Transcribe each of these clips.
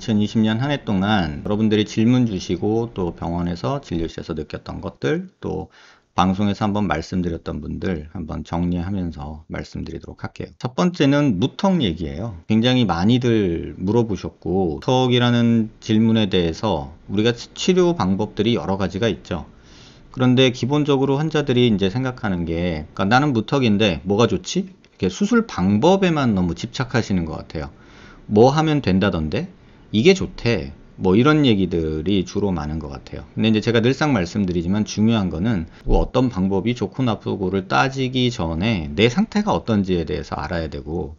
2020년 한 해 동안 여러분들이 질문 주시고 또 병원에서 진료실에서 느꼈던 것들, 또 방송에서 한번 말씀드렸던 분들 한번 정리하면서 말씀드리도록 할게요. 첫 번째는 무턱 얘기예요. 굉장히 많이들 물어보셨고, 무턱이라는 질문에 대해서 우리가 치료 방법들이 여러 가지가 있죠. 그런데 기본적으로 환자들이 이제 생각하는 게, 그러니까 나는 무턱인데 뭐가 좋지? 이렇게 수술 방법에만 너무 집착하시는 것 같아요. 뭐 하면 된다던데? 이게 좋대. 뭐 이런 얘기들이 주로 많은 것 같아요. 근데 이제 제가 늘상 말씀드리지만 중요한 거는 뭐 어떤 방법이 좋고 나쁘고를 따지기 전에 내 상태가 어떤지에 대해서 알아야 되고,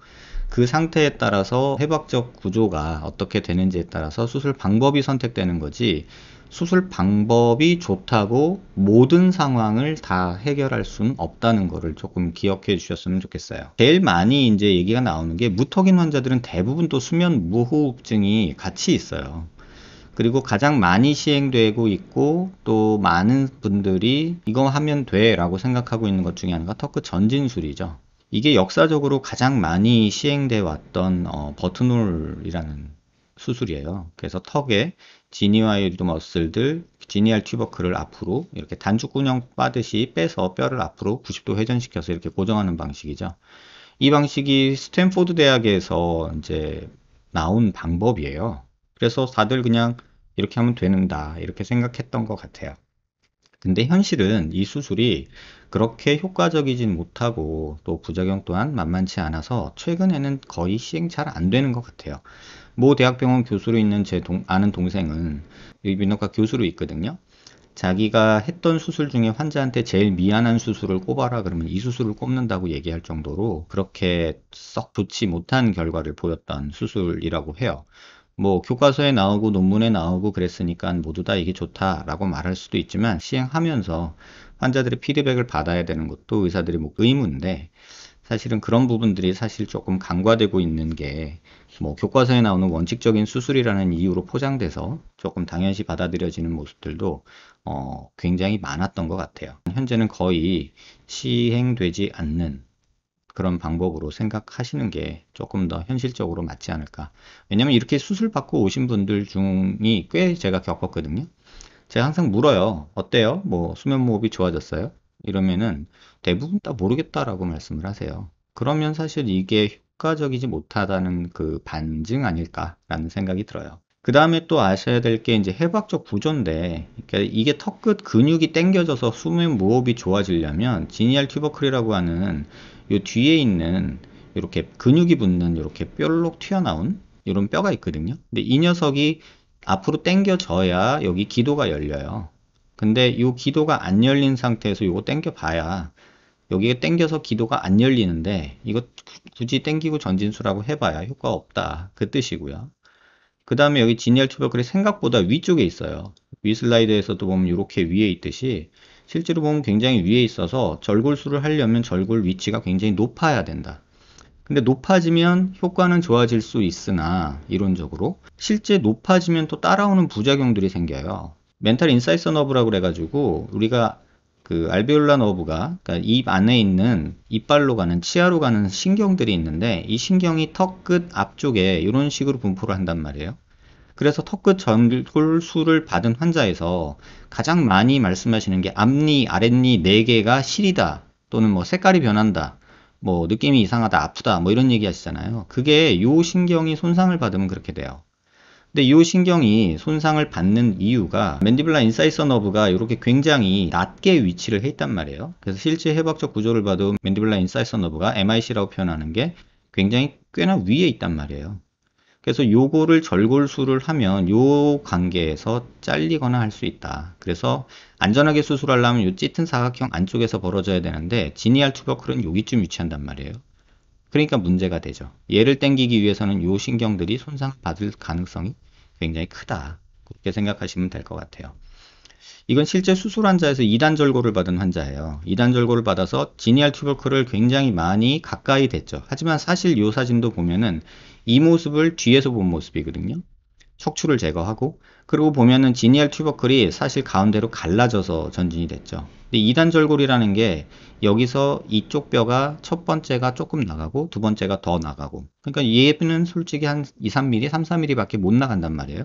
그 상태에 따라서 해박적 구조가 어떻게 되는지에 따라서 수술 방법이 선택되는 거지, 수술 방법이 좋다고 모든 상황을 다 해결할 수는 없다는 거를 조금 기억해 주셨으면 좋겠어요. 제일 많이 이제 얘기가 나오는 게, 무턱인 환자들은 대부분 또 수면 무호흡증이 같이 있어요. 그리고 가장 많이 시행되고 있고 또 많은 분들이 이거 하면 돼 라고 생각하고 있는 것 중에 하나가 턱끝 전진술이죠. 이게 역사적으로 가장 많이 시행돼 왔던 버트놀이라는 수술이에요. 그래서 턱에 지니와이드 머슬들, 지니알 튜버클을 앞으로 이렇게 단축근형 빠듯이 빼서 뼈를 앞으로 90도 회전시켜서 이렇게 고정하는 방식이죠. 이 방식이 스탠포드 대학에서 이제 나온 방법이에요. 그래서 다들 그냥 이렇게 하면 되는다 이렇게 생각했던 것 같아요. 근데 현실은 이 수술이 그렇게 효과적이진 못하고 또 부작용 또한 만만치 않아서 최근에는 거의 시행 잘 안 되는 것 같아요. 모 대학병원 교수로 있는 제 아는 동생은 비뇨기과 교수로 있거든요. 자기가 했던 수술 중에 환자한테 제일 미안한 수술을 꼽아라 그러면 이 수술을 꼽는다고 얘기할 정도로 그렇게 썩 좋지 못한 결과를 보였던 수술이라고 해요. 뭐 교과서에 나오고 논문에 나오고 그랬으니까 모두 다 이게 좋다라고 말할 수도 있지만, 시행하면서 환자들의 피드백을 받아야 되는 것도 의사들이 뭐 의무인데, 사실은 그런 부분들이 사실 조금 간과되고 있는 게, 뭐 교과서에 나오는 원칙적인 수술이라는 이유로 포장돼서 조금 당연시 받아들여지는 모습들도 굉장히 많았던 것 같아요. 현재는 거의 시행되지 않는 그런 방법으로 생각하시는 게 조금 더 현실적으로 맞지 않을까. 왜냐면 이렇게 수술 받고 오신 분들 중이 꽤 제가 겪었거든요. 제가 항상 물어요. 어때요? 뭐 수면무호흡이 좋아졌어요? 이러면은 대부분 다 모르겠다라고 말씀을 하세요. 그러면 사실 이게 효과적이지 못하다는 그 반증 아닐까라는 생각이 들어요. 그 다음에 또 아셔야 될 게 이제 해부학적 구조인데, 그러니까 이게 턱끝 근육이 당겨져서 수면 무호흡이 좋아지려면 지니알 튜버클이라고 하는 요 뒤에 있는 이렇게 근육이 붙는 이렇게 뾰록 튀어나온 이런 뼈가 있거든요. 근데 이 녀석이 앞으로 당겨져야 여기 기도가 열려요. 근데 이 기도가 안 열린 상태에서 이거 당겨 봐야 여기에 당겨서 기도가 안 열리는데, 이거 굳이 당기고 전진수라고 해봐야 효과 없다 그 뜻이고요. 그 다음에 여기 지니얼 튜버클이 생각보다 위쪽에 있어요. 위 슬라이드에서도 보면 이렇게 위에 있듯이 실제로 보면 굉장히 위에 있어서 절골술을 하려면 절골 위치가 굉장히 높아야 된다. 근데 높아지면 효과는 좋아질 수 있으나 이론적으로 실제 높아지면 또 따라오는 부작용들이 생겨요. 멘탈 인사이서 너브라고 그래가지고 우리가 그 알베올라 너브가, 그러니까 입 안에 있는 이빨로 가는 치아로 가는 신경들이 있는데, 이 신경이 턱끝 앞쪽에 이런 식으로 분포를 한단 말이에요. 그래서 턱끝 절골술을 받은 환자에서 가장 많이 말씀하시는 게 앞니, 아랫니 4개가 시리다, 또는 뭐 색깔이 변한다, 뭐 느낌이 이상하다, 아프다, 뭐 이런 얘기 하시잖아요. 그게 요 신경이 손상을 받으면 그렇게 돼요. 근데 이 신경이 손상을 받는 이유가 맨디블라 인사이서 너브가 이렇게 굉장히 낮게 위치를 해 있단 말이에요. 그래서 실제 해부학적 구조를 봐도 맨디블라 인사이서 너브가 MIC라고 표현하는 게 굉장히 꽤나 위에 있단 말이에요. 그래서 요거를 절골술을 하면 요 관계에서 잘리거나 할 수 있다. 그래서 안전하게 수술하려면 요 짙은 사각형 안쪽에서 벌어져야 되는데, 지니알 튜버클은 여기쯤 위치한단 말이에요. 그러니까 문제가 되죠. 얘를 당기기 위해서는 요 신경들이 손상받을 가능성이 굉장히 크다. 그렇게 생각하시면 될 것 같아요. 이건 실제 수술 환자에서 2단 절골을 받은 환자예요. 2단 절골을 받아서 지니알 튜버클을 굉장히 많이 가까이 댔죠. 하지만 사실 이 사진도 보면은 이 모습을 뒤에서 본 모습이거든요. 척추를 제거하고, 그리고 보면은 지니얼 튜버클이 사실 가운데로 갈라져서 전진이 됐죠. 근데 2단 절골이라는 게 여기서 이쪽 뼈가 첫 번째가 조금 나가고 두 번째가 더 나가고, 그러니까 얘는 솔직히 한 2, 3mm, 3, 4mm 밖에 못 나간단 말이에요.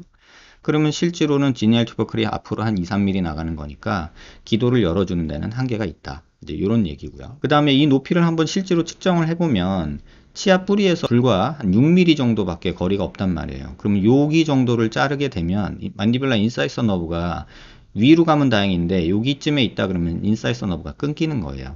그러면 실제로는 지니얼 튜버클이 앞으로 한 2, 3mm 나가는 거니까 기도를 열어주는 데는 한계가 있다. 이제 이런 얘기고요. 그 다음에 이 높이를 한번 실제로 측정을 해보면 치아 뿌리에서 불과 한 6mm 정도밖에 거리가 없단 말이에요. 그러면 여기 정도를 자르게 되면 만디블라 인사이서 너브가 위로 가면 다행인데 여기쯤에 있다 그러면 인사이서 너브가 끊기는 거예요.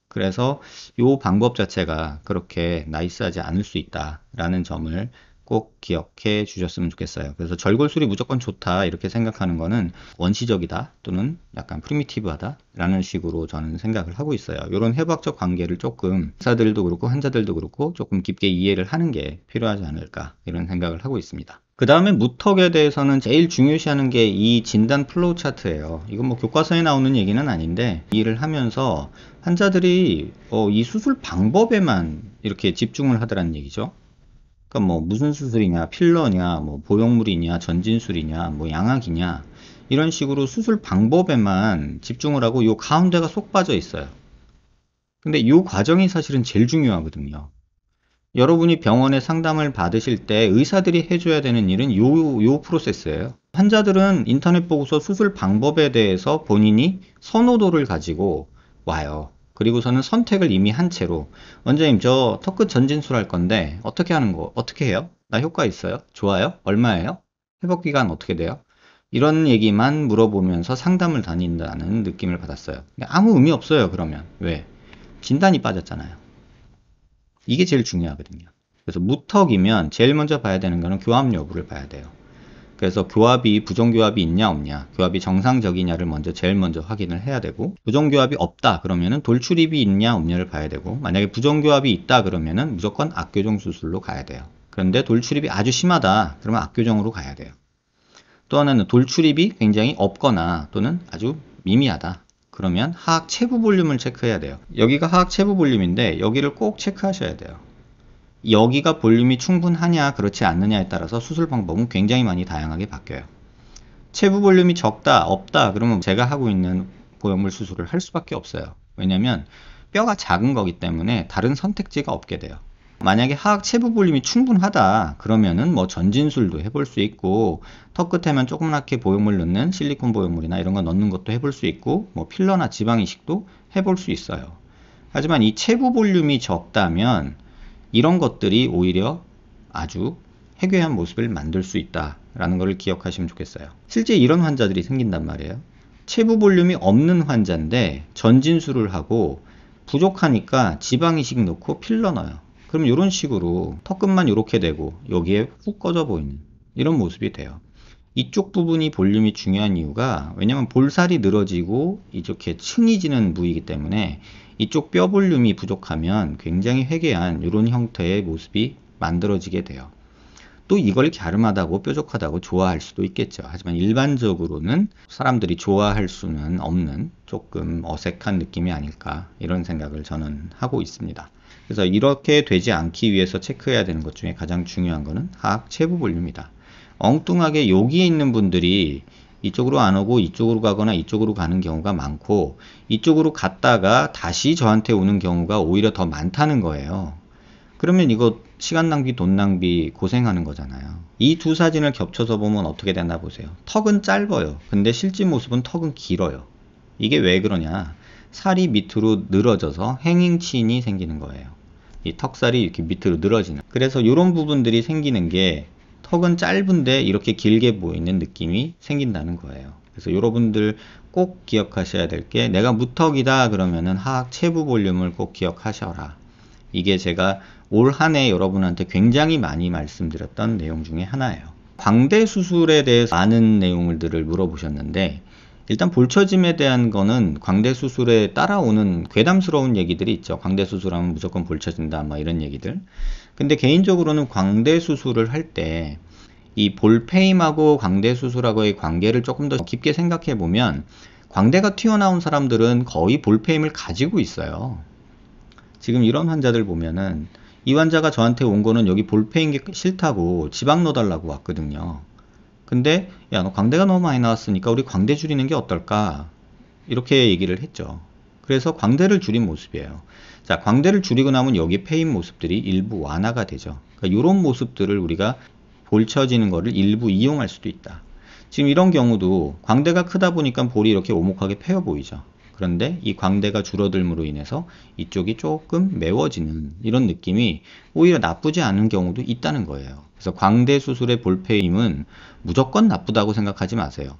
그래서 이 방법 자체가 그렇게 나이스하지 않을 수 있다라는 점을 꼭 기억해 주셨으면 좋겠어요. 그래서 절골술이 무조건 좋다 이렇게 생각하는 거는 원시적이다 또는 약간 프리미티브하다 라는 식으로 저는 생각을 하고 있어요. 이런 해부학적 관계를 조금 의사들도 그렇고 환자들도 그렇고 조금 깊게 이해를 하는 게 필요하지 않을까 이런 생각을 하고 있습니다. 그 다음에 무턱에 대해서는 제일 중요시하는 게 이 진단 플로우 차트예요. 이건 뭐 교과서에 나오는 얘기는 아닌데 일을 하면서 환자들이 이 수술 방법에만 이렇게 집중을 하더라는 얘기죠. 그러니까 뭐 무슨 수술이냐, 필러냐, 뭐 보형물이냐, 전진술이냐, 뭐 양악이냐 이런 식으로 수술 방법에만 집중을 하고 요 가운데가 쏙 빠져 있어요. 근데 요 과정이 사실은 제일 중요하거든요. 여러분이 병원에 상담을 받으실 때 의사들이 해줘야 되는 일은 요 프로세스예요. 환자들은 인터넷 보고서 수술 방법에 대해서 본인이 선호도를 가지고 와요. 그리고서는 선택을 이미 한 채로 원장님 저 턱끝 전진술 할 건데 어떻게 해요? 나 효과 있어요? 좋아요? 얼마예요? 회복 기간 어떻게 돼요? 이런 얘기만 물어보면서 상담을 다닌다는 느낌을 받았어요. 아무 의미 없어요. 그러면 왜? 진단이 빠졌잖아요. 이게 제일 중요하거든요. 그래서 무턱이면 제일 먼저 봐야 되는 거는 교합 여부를 봐야 돼요. 그래서 교합이 부정교합이 있냐 없냐, 교합이 정상적이냐를 제일 먼저 확인을 해야 되고, 부정교합이 없다 그러면은 돌출입이 있냐 없냐를 봐야 되고, 만약에 부정교합이 있다 그러면은 무조건 악교정 수술로 가야 돼요. 그런데 돌출입이 아주 심하다 그러면 악교정으로 가야 돼요. 또 하나는 돌출입이 굉장히 없거나 또는 아주 미미하다 그러면 하악 체부 볼륨을 체크해야 돼요. 여기가 하악 체부 볼륨인데 여기를 꼭 체크하셔야 돼요. 여기가 볼륨이 충분하냐 그렇지 않느냐에 따라서 수술 방법은 굉장히 많이 다양하게 바뀌어요. 체부 볼륨이 적다 없다 그러면 제가 하고 있는 보형물 수술을 할 수밖에 없어요. 왜냐면 뼈가 작은 거기 때문에 다른 선택지가 없게 돼요. 만약에 하악 체부 볼륨이 충분하다 그러면은 뭐 전진술도 해볼 수 있고, 턱 끝에만 조그맣게 보형물 넣는 실리콘 보형물이나 이런 거 넣는 것도 해볼 수 있고, 뭐 필러나 지방 이식도 해볼 수 있어요. 하지만 이 체부 볼륨이 적다면 이런 것들이 오히려 아주 해괴한 모습을 만들 수 있다라는 것을 기억하시면 좋겠어요. 실제 이런 환자들이 생긴단 말이에요. 체부 볼륨이 없는 환자인데 전진술을 하고 부족하니까 지방 이식 넣고 필러 넣어요. 그럼 이런 식으로 턱끝만 이렇게 되고 여기에 훅 꺼져 보이는 이런 모습이 돼요. 이쪽 부분이 볼륨이 중요한 이유가 왜냐면 볼살이 늘어지고 이렇게 층이 지는 부위이기 때문에 이쪽 뼈 볼륨이 부족하면 굉장히 회개한 이런 형태의 모습이 만들어지게 돼요. 또 이걸 갸름하다고 뾰족하다고 좋아할 수도 있겠죠. 하지만 일반적으로는 사람들이 좋아할 수는 없는 조금 어색한 느낌이 아닐까 이런 생각을 저는 하고 있습니다. 그래서 이렇게 되지 않기 위해서 체크해야 되는 것 중에 가장 중요한 거는 하악 체부 볼륨이다. 엉뚱하게 여기에 있는 분들이 이쪽으로 안 오고 이쪽으로 가거나 이쪽으로 가는 경우가 많고, 이쪽으로 갔다가 다시 저한테 오는 경우가 오히려 더 많다는 거예요. 그러면 이거 시간 낭비, 돈 낭비, 고생하는 거잖아요. 이 두 사진을 겹쳐서 보면 어떻게 되나 보세요. 턱은 짧아요. 근데 실제 모습은 턱은 길어요. 이게 왜 그러냐? 살이 밑으로 늘어져서 행잉친이 생기는 거예요. 이 턱살이 이렇게 밑으로 늘어지는. 그래서 이런 부분들이 생기는 게 턱은 짧은데 이렇게 길게 보이는 느낌이 생긴다는 거예요. 그래서 여러분들 꼭 기억하셔야 될 게, 내가 무턱이다 그러면은 하악 체부 볼륨을 꼭 기억하셔라. 이게 제가 올 한 해 여러분한테 굉장히 많이 말씀드렸던 내용 중에 하나예요. 광대 수술에 대해서 아는 내용들을 물어보셨는데, 일단 볼처짐에 대한 거는 광대 수술에 따라오는 괴담스러운 얘기들이 있죠. 광대 수술하면 무조건 볼처진다 뭐 이런 얘기들. 근데 개인적으로는 광대 수술을 할 때 이 볼페임하고 광대 수술하고의 관계를 조금 더 깊게 생각해 보면, 광대가 튀어나온 사람들은 거의 볼페임을 가지고 있어요. 지금 이런 환자들 보면은 이 환자가 저한테 온 거는 여기 볼페인 게 싫다고 지방 넣어달라고 왔거든요. 근데 야, 너 광대가 너무 많이 나왔으니까 우리 광대 줄이는 게 어떨까? 이렇게 얘기를 했죠. 그래서 광대를 줄인 모습이에요. 자, 광대를 줄이고 나면 여기 패인 모습들이 일부 완화가 되죠. 그러니까 이런 모습들을 우리가 볼 처지는 거를 일부 이용할 수도 있다. 지금 이런 경우도 광대가 크다 보니까 볼이 이렇게 오목하게 패여 보이죠. 그런데 이 광대가 줄어들므로 인해서 이쪽이 조금 매워지는 이런 느낌이 오히려 나쁘지 않은 경우도 있다는 거예요. 그래서 광대 수술의 볼패임은 무조건 나쁘다고 생각하지 마세요.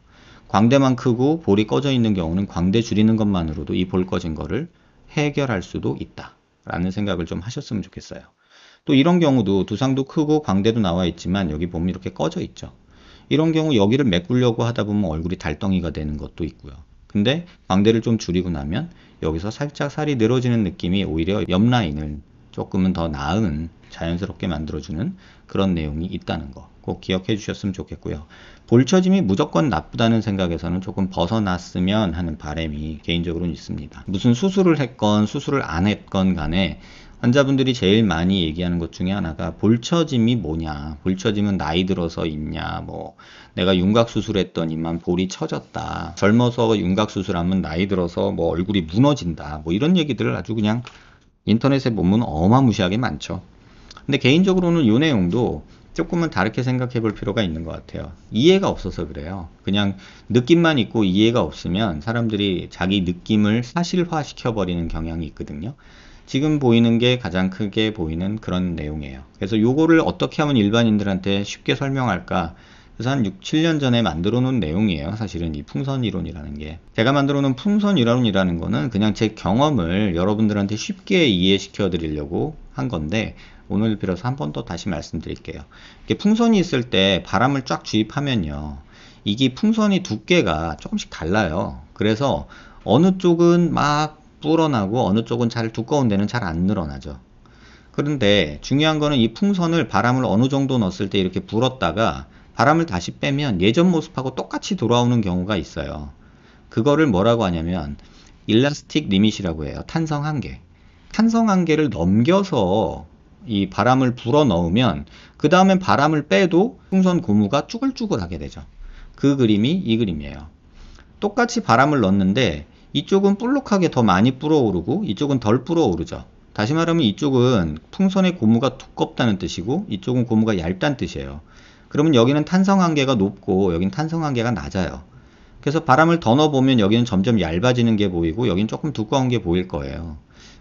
광대만 크고 볼이 꺼져 있는 경우는 광대 줄이는 것만으로도 이 볼 꺼진 거를 해결할 수도 있다 라는 생각을 좀 하셨으면 좋겠어요. 또 이런 경우도 두상도 크고 광대도 나와 있지만 여기 보면 이렇게 꺼져 있죠. 이런 경우 여기를 메꾸려고 하다 보면 얼굴이 달덩이가 되는 것도 있고요. 근데 광대를 좀 줄이고 나면 여기서 살짝 살이 늘어지는 느낌이 오히려 옆 라인을 조금은 더 나은 자연스럽게 만들어주는 그런 내용이 있다는 거 꼭 기억해 주셨으면 좋겠고요. 볼처짐이 무조건 나쁘다는 생각에서는 조금 벗어났으면 하는 바람이 개인적으로는 있습니다. 무슨 수술을 했건 수술을 안 했건 간에 환자분들이 제일 많이 얘기하는 것 중에 하나가 볼처짐이 뭐냐, 볼처짐은 나이 들어서 있냐, 뭐 내가 윤곽수술했더니만 볼이 처졌다, 젊어서 윤곽수술하면 나이 들어서 뭐 얼굴이 무너진다, 뭐 이런 얘기들을 아주 그냥 인터넷에 보면 어마무시하게 많죠. 근데 개인적으로는 이 내용도 조금은 다르게 생각해 볼 필요가 있는 것 같아요. 이해가 없어서 그래요. 그냥 느낌만 있고 이해가 없으면 사람들이 자기 느낌을 사실화 시켜버리는 경향이 있거든요. 지금 보이는 게 가장 크게 보이는 그런 내용이에요. 그래서 요거를 어떻게 하면 일반인들한테 쉽게 설명할까? 그래서 한 6, 7년 전에 만들어 놓은 내용이에요. 사실은 이 풍선 이론이라는 게. 제가 만들어 놓은 풍선 이론이라는 거는 그냥 제 경험을 여러분들한테 쉽게 이해시켜 드리려고 한 건데, 오늘 빌어서 한 번 더 다시 말씀드릴게요. 이렇게 풍선이 있을 때 바람을 쫙 주입하면요, 이게 풍선이 두께가 조금씩 달라요. 그래서 어느 쪽은 막 불어나고 어느 쪽은 잘 두꺼운 데는 잘 안 늘어나죠. 그런데 중요한 거는 이 풍선을 바람을 어느 정도 넣었을 때 이렇게 불었다가 바람을 다시 빼면 예전 모습하고 똑같이 돌아오는 경우가 있어요. 그거를 뭐라고 하냐면 일라스틱 리밋이라고 해요. 탄성 한계. 탄성 한계를 넘겨서 이 바람을 불어 넣으면 그 다음엔 바람을 빼도 풍선 고무가 쭈글쭈글하게 되죠. 그 그림이 이 그림이에요. 똑같이 바람을 넣는데 이쪽은 볼록하게 더 많이 불어오르고 이쪽은 덜 불어오르죠. 다시 말하면 이쪽은 풍선의 고무가 두껍다는 뜻이고 이쪽은 고무가 얇다는 뜻이에요. 그러면 여기는 탄성 한계가 높고 여기는 탄성 한계가 낮아요. 그래서 바람을 더 넣어보면 여기는 점점 얇아지는 게 보이고 여기는 조금 두꺼운 게 보일 거예요.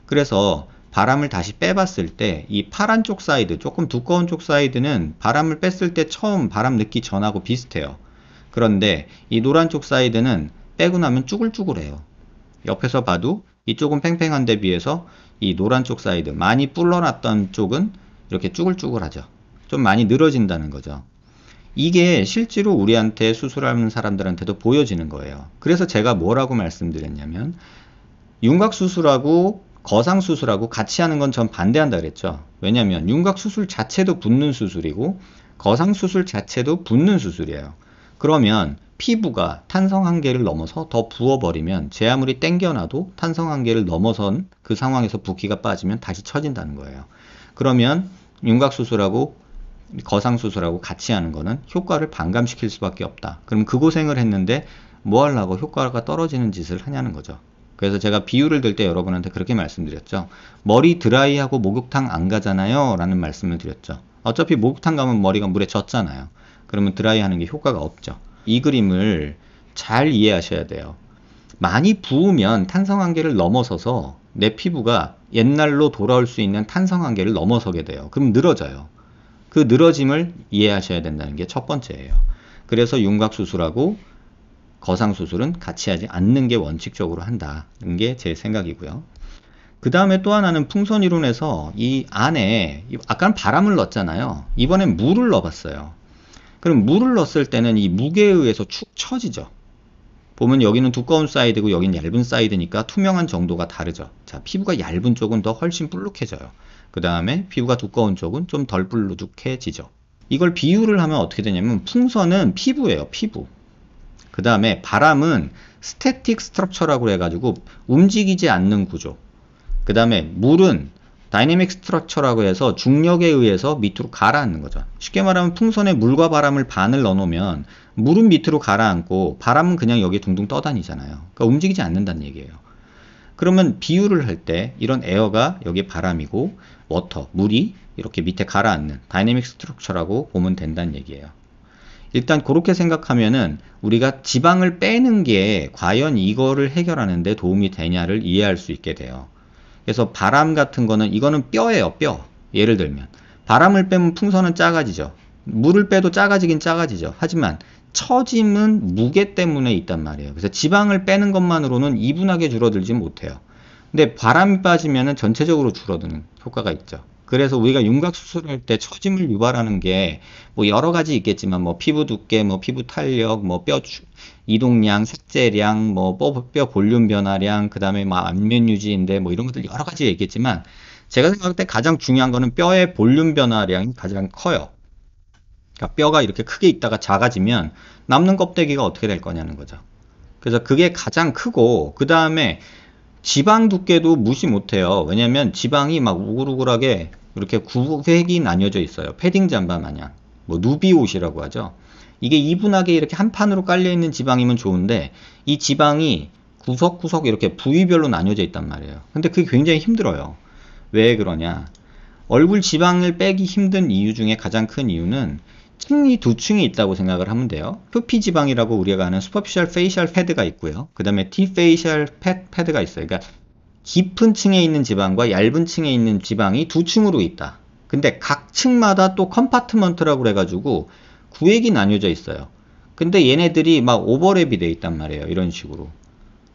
그래서 바람을 다시 빼봤을 때 이 파란 쪽 사이드, 조금 두꺼운 쪽 사이드는 바람을 뺐을 때 처음 바람 넣기 전하고 비슷해요. 그런데 이 노란 쪽 사이드는 빼고 나면 쭈글쭈글해요. 옆에서 봐도 이쪽은 팽팽한 데 비해서 이 노란 쪽 사이드, 많이 불러놨던 쪽은 이렇게 쭈글쭈글하죠. 좀 많이 늘어진다는 거죠. 이게 실제로 우리한테 수술하는 사람들한테도 보여지는 거예요. 그래서 제가 뭐라고 말씀드렸냐면 윤곽수술하고 거상수술하고 같이 하는 건 전 반대한다 그랬죠. 왜냐면 윤곽수술 자체도 붓는 수술이고 거상수술 자체도 붓는 수술이에요. 그러면 피부가 탄성 한계를 넘어서 더 부어버리면 제 아무리 땡겨놔도 탄성 한계를 넘어선 그 상황에서 붓기가 빠지면 다시 처진다는 거예요. 그러면 윤곽수술하고 거상수술하고 같이 하는 거는 효과를 반감시킬 수밖에 없다. 그럼 그 고생을 했는데 뭐 하려고 효과가 떨어지는 짓을 하냐는 거죠. 그래서 제가 비유를 들 때 여러분한테 그렇게 말씀드렸죠. 머리 드라이하고 목욕탕 안 가잖아요 라는 말씀을 드렸죠. 어차피 목욕탕 가면 머리가 물에 젖잖아요. 그러면 드라이하는 게 효과가 없죠. 이 그림을 잘 이해하셔야 돼요. 많이 부으면 탄성 한계를 넘어서서 내 피부가 옛날로 돌아올 수 있는 탄성 한계를 넘어서게 돼요. 그럼 늘어져요. 그 늘어짐을 이해하셔야 된다는 게 첫 번째예요. 그래서 윤곽수술하고 거상수술은 같이 하지 않는 게 원칙적으로 한다는 게 제 생각이고요. 그 다음에 또 하나는 풍선 이론에서 이 안에 아까는 바람을 넣었잖아요. 이번엔 물을 넣어봤어요. 그럼 물을 넣었을 때는 이 무게에 의해서 축 처지죠. 보면 여기는 두꺼운 사이드고 여기는 얇은 사이드니까 투명한 정도가 다르죠. 자, 피부가 얇은 쪽은 더 훨씬 불룩해져요. 그 다음에 피부가 두꺼운 쪽은 좀 덜 불룩해지죠. 이걸 비유를 하면 어떻게 되냐면 풍선은 피부예요. 피부. 그 다음에 바람은 스태틱 스트럭처라고 해가지고 움직이지 않는 구조. 그 다음에 물은 다이내믹 스트럭처라고 해서 중력에 의해서 밑으로 가라앉는 거죠. 쉽게 말하면 풍선에 물과 바람을 반을 넣어놓으면 물은 밑으로 가라앉고 바람은 그냥 여기 둥둥 떠다니잖아요. 그러니까 움직이지 않는다는 얘기예요. 그러면 비유를 할 때 이런 에어가 여기 바람이고 워터, 물이 이렇게 밑에 가라앉는 다이내믹 스트럭처라고 보면 된다는 얘기예요. 일단 그렇게 생각하면은 우리가 지방을 빼는 게 과연 이거를 해결하는 데 도움이 되냐를 이해할 수 있게 돼요. 그래서 바람 같은 거는 이거는 뼈예요, 뼈. 예를 들면 바람을 빼면 풍선은 작아지죠. 물을 빼도 작아지긴 작아지죠. 하지만 처짐은 무게 때문에 있단 말이에요. 그래서 지방을 빼는 것만으로는 이분하게 줄어들지 못해요. 근데 바람이 빠지면은 전체적으로 줄어드는 효과가 있죠. 그래서 우리가 윤곽 수술할 때 처짐을 유발하는 게 뭐 여러 가지 있겠지만 뭐 피부 두께, 뭐 피부 탄력, 뭐 뼈 이동량, 삭제량, 뭐 뼈 볼륨 변화량, 그다음에 뭐 안면 유지인데 뭐 이런 것들 여러 가지 있겠지만 제가 생각할 때 가장 중요한 거는 뼈의 볼륨 변화량이 가장 커요. 그러니까 뼈가 이렇게 크게 있다가 작아지면 남는 껍데기가 어떻게 될 거냐는 거죠. 그래서 그게 가장 크고 그 다음에 지방 두께도 무시 못해요. 왜냐면 지방이 막 우글우글하게 이렇게 구획이 나뉘어져 있어요. 패딩 잠바 마냥. 뭐 누비옷이라고 하죠. 이게 이분하게 이렇게 한 판으로 깔려있는 지방이면 좋은데 이 지방이 구석구석 이렇게 부위별로 나뉘어져 있단 말이에요. 근데 그게 굉장히 힘들어요. 왜 그러냐? 얼굴 지방을 빼기 힘든 이유 중에 가장 큰 이유는 층이 두 층이 있다고 생각을 하면 돼요. 표피 지방이라고 우리가 아는 슈퍼피셜 페이셜 패드가 있고요. 그 다음에 T 페이셜 패드가 있어요. 그러니까 깊은 층에 있는 지방과 얇은 층에 있는 지방이 두 층으로 있다. 근데 각 층마다 또 컴파트먼트라고 그래가지고 구획이 나뉘어져 있어요. 근데 얘네들이 막 오버랩이 돼 있단 말이에요. 이런 식으로.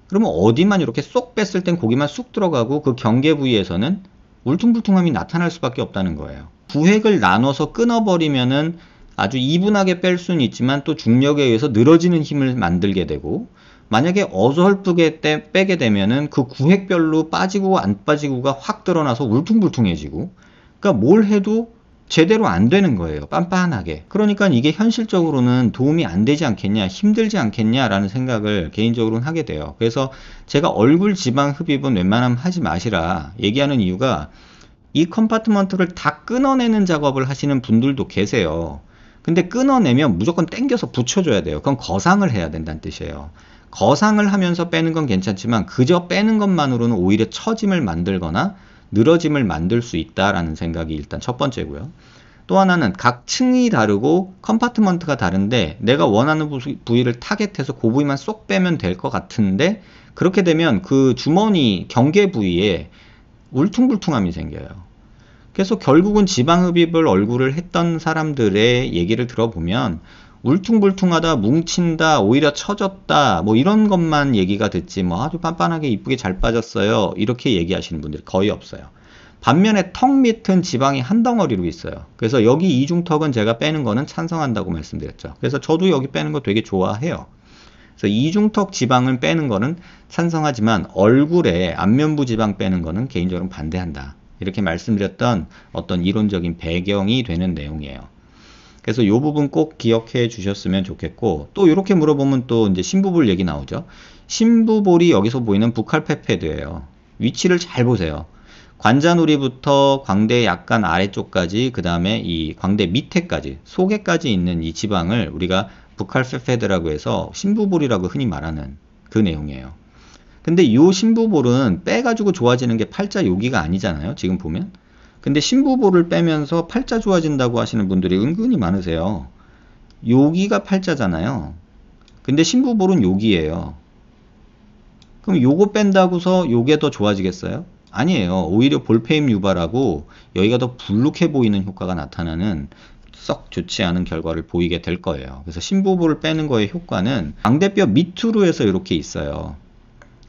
그러면 어디만 이렇게 쏙 뺐을 땐 고기만 쑥 들어가고 그 경계 부위에서는 울퉁불퉁함이 나타날 수밖에 없다는 거예요. 구획을 나눠서 끊어버리면은 아주 이분하게 뺄 수는 있지만 또 중력에 의해서 늘어지는 힘을 만들게 되고 만약에 어설프게 빼게 되면은 그 구획별로 빠지고 안 빠지고가 확 드러나서 울퉁불퉁해지고 그러니까 뭘 해도 제대로 안 되는 거예요. 빤빤하게. 그러니까 이게 현실적으로는 도움이 안 되지 않겠냐, 힘들지 않겠냐라는 생각을 개인적으로는 하게 돼요. 그래서 제가 얼굴 지방 흡입은 웬만하면 하지 마시라 얘기하는 이유가 이 컴파트먼트를 다 끊어내는 작업을 하시는 분들도 계세요. 근데 끊어내면 무조건 당겨서 붙여줘야 돼요. 그건 거상을 해야 된다는 뜻이에요. 거상을 하면서 빼는 건 괜찮지만 그저 빼는 것만으로는 오히려 처짐을 만들거나 늘어짐을 만들 수 있다라는 생각이 일단 첫 번째고요. 또 하나는 각 층이 다르고 컴파트먼트가 다른데 내가 원하는 부위를 타겟해서 그 부위만 쏙 빼면 될 것 같은데 그렇게 되면 그 주머니 경계 부위에 울퉁불퉁함이 생겨요. 그래서 결국은 지방흡입을 얼굴을 했던 사람들의 얘기를 들어보면 울퉁불퉁하다, 뭉친다, 오히려 처졌다 뭐 이런 것만 얘기가 듣지 뭐 아주 빤빤하게 이쁘게 잘 빠졌어요 이렇게 얘기하시는 분들이 거의 없어요. 반면에 턱 밑은 지방이 한 덩어리로 있어요. 그래서 여기 이중턱은 제가 빼는 거는 찬성한다고 말씀드렸죠. 그래서 저도 여기 빼는 거 되게 좋아해요. 그래서 이중턱 지방을 빼는 거는 찬성하지만 얼굴에 안면부 지방 빼는 거는 개인적으로 반대한다. 이렇게 말씀드렸던 어떤 이론적인 배경이 되는 내용이에요. 그래서 이 부분 꼭 기억해 주셨으면 좋겠고 또 이렇게 물어보면 또 이제 심부볼 얘기 나오죠. 심부볼이 여기서 보이는 부칼페페드예요. 위치를 잘 보세요. 관자놀이부터 광대 약간 아래쪽까지 그 다음에 이 광대 밑에까지 속에까지 있는 이 지방을 우리가 부칼페페드라고 해서 심부볼이라고 흔히 말하는 그 내용이에요. 근데 이 심부볼은 빼가지고 좋아지는 게 팔자 여기가 아니잖아요. 지금 보면. 근데 심부볼을 빼면서 팔자 좋아진다고 하시는 분들이 은근히 많으세요. 여기가 팔자잖아요. 근데 심부볼은 여기예요. 그럼 요거 뺀다고서 요게 더 좋아지겠어요? 아니에요. 오히려 볼페임 유발하고 여기가 더 불룩해 보이는 효과가 나타나는 썩 좋지 않은 결과를 보이게 될 거예요. 그래서 심부볼을 빼는 거의 효과는 광대뼈 밑으로 해서 이렇게 있어요.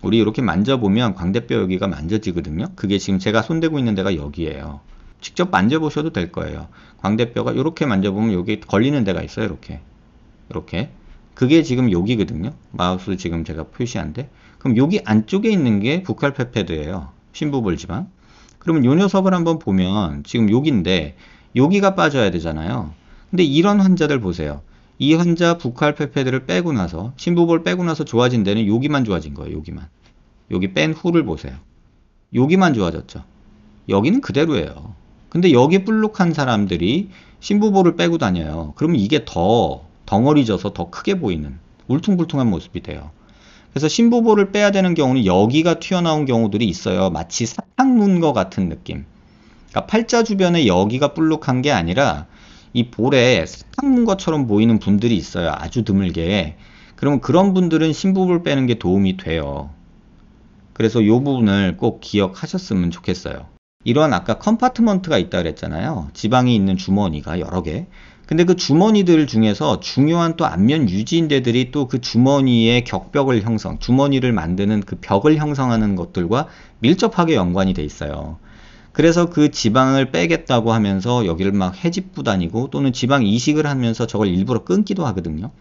우리 이렇게 만져보면 광대뼈 여기가 만져지거든요. 그게 지금 제가 손대고 있는 데가 여기예요. 직접 만져보셔도 될 거예요. 광대뼈가 이렇게 만져보면 여기 걸리는 데가 있어요. 이렇게. 그게 지금 여기거든요. 마우스 지금 제가 표시한데. 그럼 여기 안쪽에 있는 게 부칼페페드예요. 심부볼 지방. 그러면 요 녀석을 한번 보면 지금 여기인데 여기가 빠져야 되잖아요. 근데 이런 환자들 보세요. 이 환자 부칼페페드를 빼고 나서 심부볼 빼고 나서 좋아진 데는 여기만 좋아진 거예요. 여기만. 여기 뺀 후를 보세요. 여기만 좋아졌죠. 여기는 그대로예요. 근데 여기 볼록한 사람들이 심부보를 빼고 다녀요. 그러면 이게 더 덩어리져서 더 크게 보이는 울퉁불퉁한 모습이 돼요. 그래서 심부보를 빼야 되는 경우는 여기가 튀어나온 경우들이 있어요. 마치 사탕 문 것 같은 느낌. 그러니까 팔자 주변에 여기가 볼록한 게 아니라 이 볼에 사탕 문 것처럼 보이는 분들이 있어요. 아주 드물게. 그러면 그런 분들은 심부보를 빼는 게 도움이 돼요. 그래서 이 부분을 꼭 기억하셨으면 좋겠어요. 이런 아까 컴파트먼트가 있다 그랬잖아요. 지방이 있는 주머니가 여러 개. 근데 그 주머니들 중에서 중요한 또 안면 유지인대들이 또 그 주머니의 격벽을 주머니를 만드는 그 벽을 형성하는 것들과 밀접하게 연관이 돼 있어요. 그래서 그 지방을 빼겠다고 하면서 여기를 막 헤집고 다니고 또는 지방 이식을 하면서 저걸 일부러 끊기도 하거든요.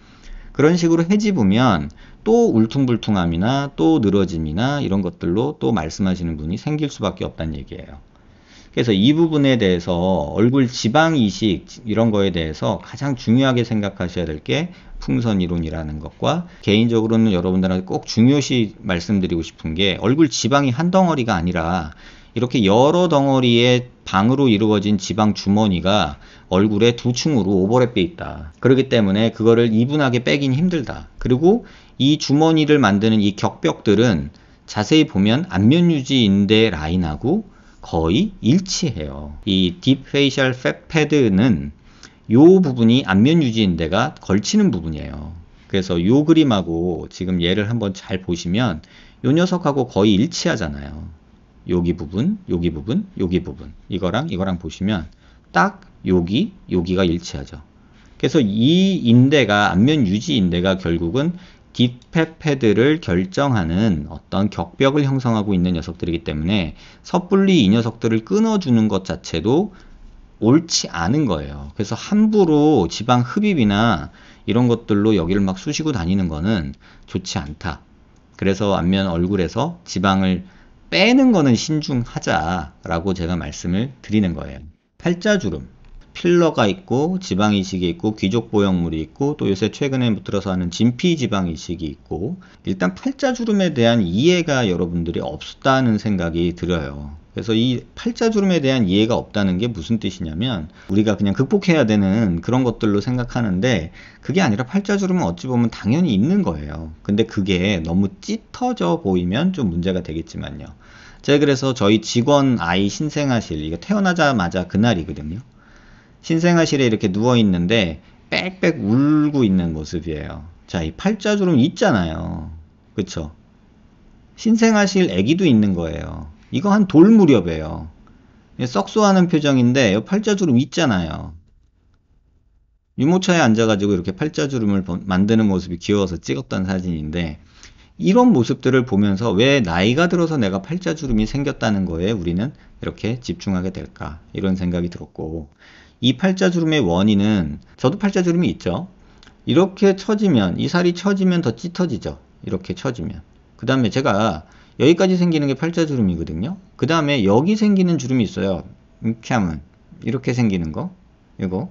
그런 식으로 헤집으면 또 울퉁불퉁함이나 또 늘어짐이나 이런 것들로 또 말씀하시는 분이 생길 수밖에 없다는 얘기예요. 그래서 이 부분에 대해서 얼굴 지방 이식 이런 거에 대해서 가장 중요하게 생각하셔야 될 게 풍선 이론이라는 것과 개인적으로는 여러분들한테 꼭 중요시 말씀드리고 싶은 게 얼굴 지방이 한 덩어리가 아니라 이렇게 여러 덩어리의 방으로 이루어진 지방 주머니가 얼굴에 두 층으로 오버랩돼 있다. 그렇기 때문에 그거를 이분하게 빼긴 힘들다. 그리고 이 주머니를 만드는 이 격벽들은 자세히 보면 안면 유지 인대 라인하고 거의 일치해요. 이 딥 페이셜 팻 패드는 이 부분이 안면 유지 인대가 걸치는 부분이에요. 그래서 이 그림하고 지금 얘를 한번 잘 보시면 이 녀석하고 거의 일치하잖아요. 여기 부분, 여기 부분, 여기 부분. 이거랑 보시면 딱 여기가 일치하죠. 그래서 이 인대가, 안면 유지 인대가 결국은 딥팻 패드를 결정하는 어떤 격벽을 형성하고 있는 녀석들이기 때문에 섣불리 이 녀석들을 끊어주는 것 자체도 옳지 않은 거예요. 그래서 함부로 지방 흡입이나 이런 것들로 여기를 막 쑤시고 다니는 거는 좋지 않다. 그래서 안면 얼굴에서 지방을 빼는 거는 신중하자라고 제가 말씀을 드리는 거예요. 팔자주름, 필러가 있고 지방 이식이 있고 귀족 보형물이 있고 또 요새 최근에 들어서 하는 진피 지방 이식이 있고 일단 팔자주름에 대한 이해가 여러분들이 없다는 생각이 들어요. 그래서 이 팔자주름에 대한 이해가 없다는 게 무슨 뜻이냐면 우리가 그냥 극복해야 되는 그런 것들로 생각하는데 그게 아니라 팔자주름은 어찌 보면 당연히 있는 거예요. 근데 그게 너무 찢어져 보이면 좀 문제가 되겠지만요. 제가 그래서 저희 직원 아이 신생아실, 이게 태어나자마자 그날이거든요. 신생아실에 이렇게 누워있는데 빽빽 울고 있는 모습이에요. 자, 이 팔자주름 있잖아요. 그쵸? 신생아실 애기도 있는 거예요. 이거 한 돌 무렵이에요. 썩소하는 표정인데 팔자주름 있잖아요. 유모차에 앉아가지고 이렇게 팔자주름을 만드는 모습이 귀여워서 찍었던 사진인데 이런 모습들을 보면서 왜 나이가 들어서 내가 팔자주름이 생겼다는 거에 우리는 이렇게 집중하게 될까 이런 생각이 들었고 이 팔자주름의 원인은 저도 팔자주름이 있죠. 이렇게 처지면 이 살이 처지면 더 찢어지죠. 이렇게 처지면 그 다음에 제가 여기까지 생기는 게 팔자주름이거든요. 그 다음에 여기 생기는 주름이 있어요. 이렇게 하면 이렇게 생기는 거 이거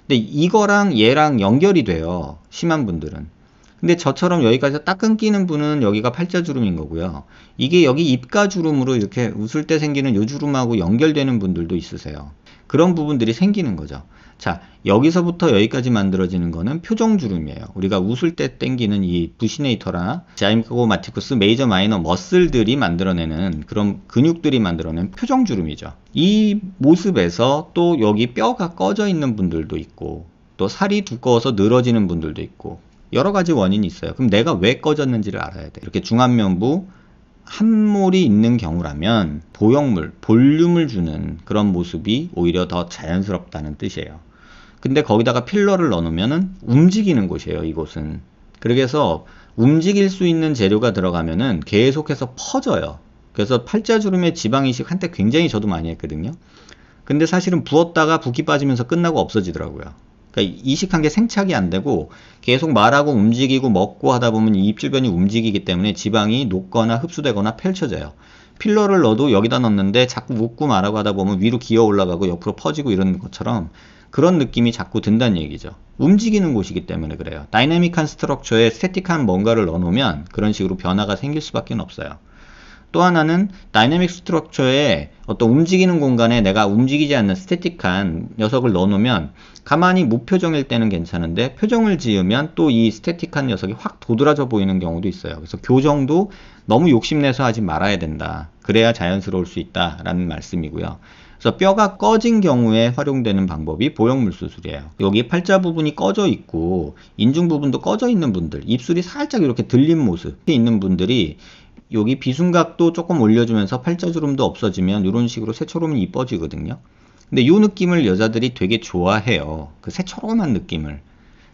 근데 이거랑 얘랑 연결이 돼요. 심한 분들은. 근데 저처럼 여기까지 딱 끊기는 분은 여기가 팔자주름인 거고요. 이게 여기 입가주름으로 이렇게 웃을 때 생기는 요 주름하고 연결되는 분들도 있으세요. 그런 부분들이 생기는 거죠. 자, 여기서부터 여기까지 만들어지는 거는 표정주름이에요. 우리가 웃을 때 땡기는 이 부시네이터나 자이고마티쿠스 메이저 마이너 머슬들이 만들어내는 그런 근육들이 만들어낸 표정주름이죠. 이 모습에서 또 여기 뼈가 꺼져 있는 분들도 있고 또 살이 두꺼워서 늘어지는 분들도 있고 여러 가지 원인이 있어요. 그럼 내가 왜 꺼졌는지를 알아야 돼. 이렇게 중안면부 함몰이 있는 경우라면 보형물, 볼륨을 주는 그런 모습이 오히려 더 자연스럽다는 뜻이에요. 근데 거기다가 필러를 넣어놓으면 움직이는 곳이에요, 이곳은. 그래서 움직일 수 있는 재료가 들어가면은 계속해서 퍼져요. 그래서 팔자주름의 지방이식 한때 굉장히 저도 많이 했거든요. 근데 사실은 부었다가 붓기 빠지면서 끝나고 없어지더라고요. 그러니까 이식한 게 생착이 안 되고 계속 말하고 움직이고 먹고 하다 보면 이 입주변이 움직이기 때문에 지방이 녹거나 흡수되거나 펼쳐져요. 필러를 넣어도 여기다 넣는데 자꾸 웃고 말하고 하다 보면 위로 기어 올라가고 옆으로 퍼지고 이런 것처럼 그런 느낌이 자꾸 든다는 얘기죠. 움직이는 곳이기 때문에 그래요. 다이내믹한 스트럭처에 스태틱한 뭔가를 넣어놓으면 그런 식으로 변화가 생길 수밖에 없어요. 또 하나는 다이내믹 스트럭처에 어떤 움직이는 공간에 내가 움직이지 않는 스태틱한 녀석을 넣어놓으면 가만히 무표정일 때는 괜찮은데 표정을 지으면 또 이 스태틱한 녀석이 확 도드라져 보이는 경우도 있어요. 그래서 교정도 너무 욕심내서 하지 말아야 된다. 그래야 자연스러울 수 있다라는 말씀이고요. 그래서 뼈가 꺼진 경우에 활용되는 방법이 보형물 수술이에요. 여기 팔자 부분이 꺼져 있고 인중 부분도 꺼져 있는 분들, 입술이 살짝 이렇게 들린 모습이 있는 분들이 여기 비순각도 조금 올려주면서 팔자주름도 없어지면 이런 식으로 새초롬이 이뻐지거든요. 근데 이 느낌을 여자들이 되게 좋아해요. 그 새초롬한 느낌을.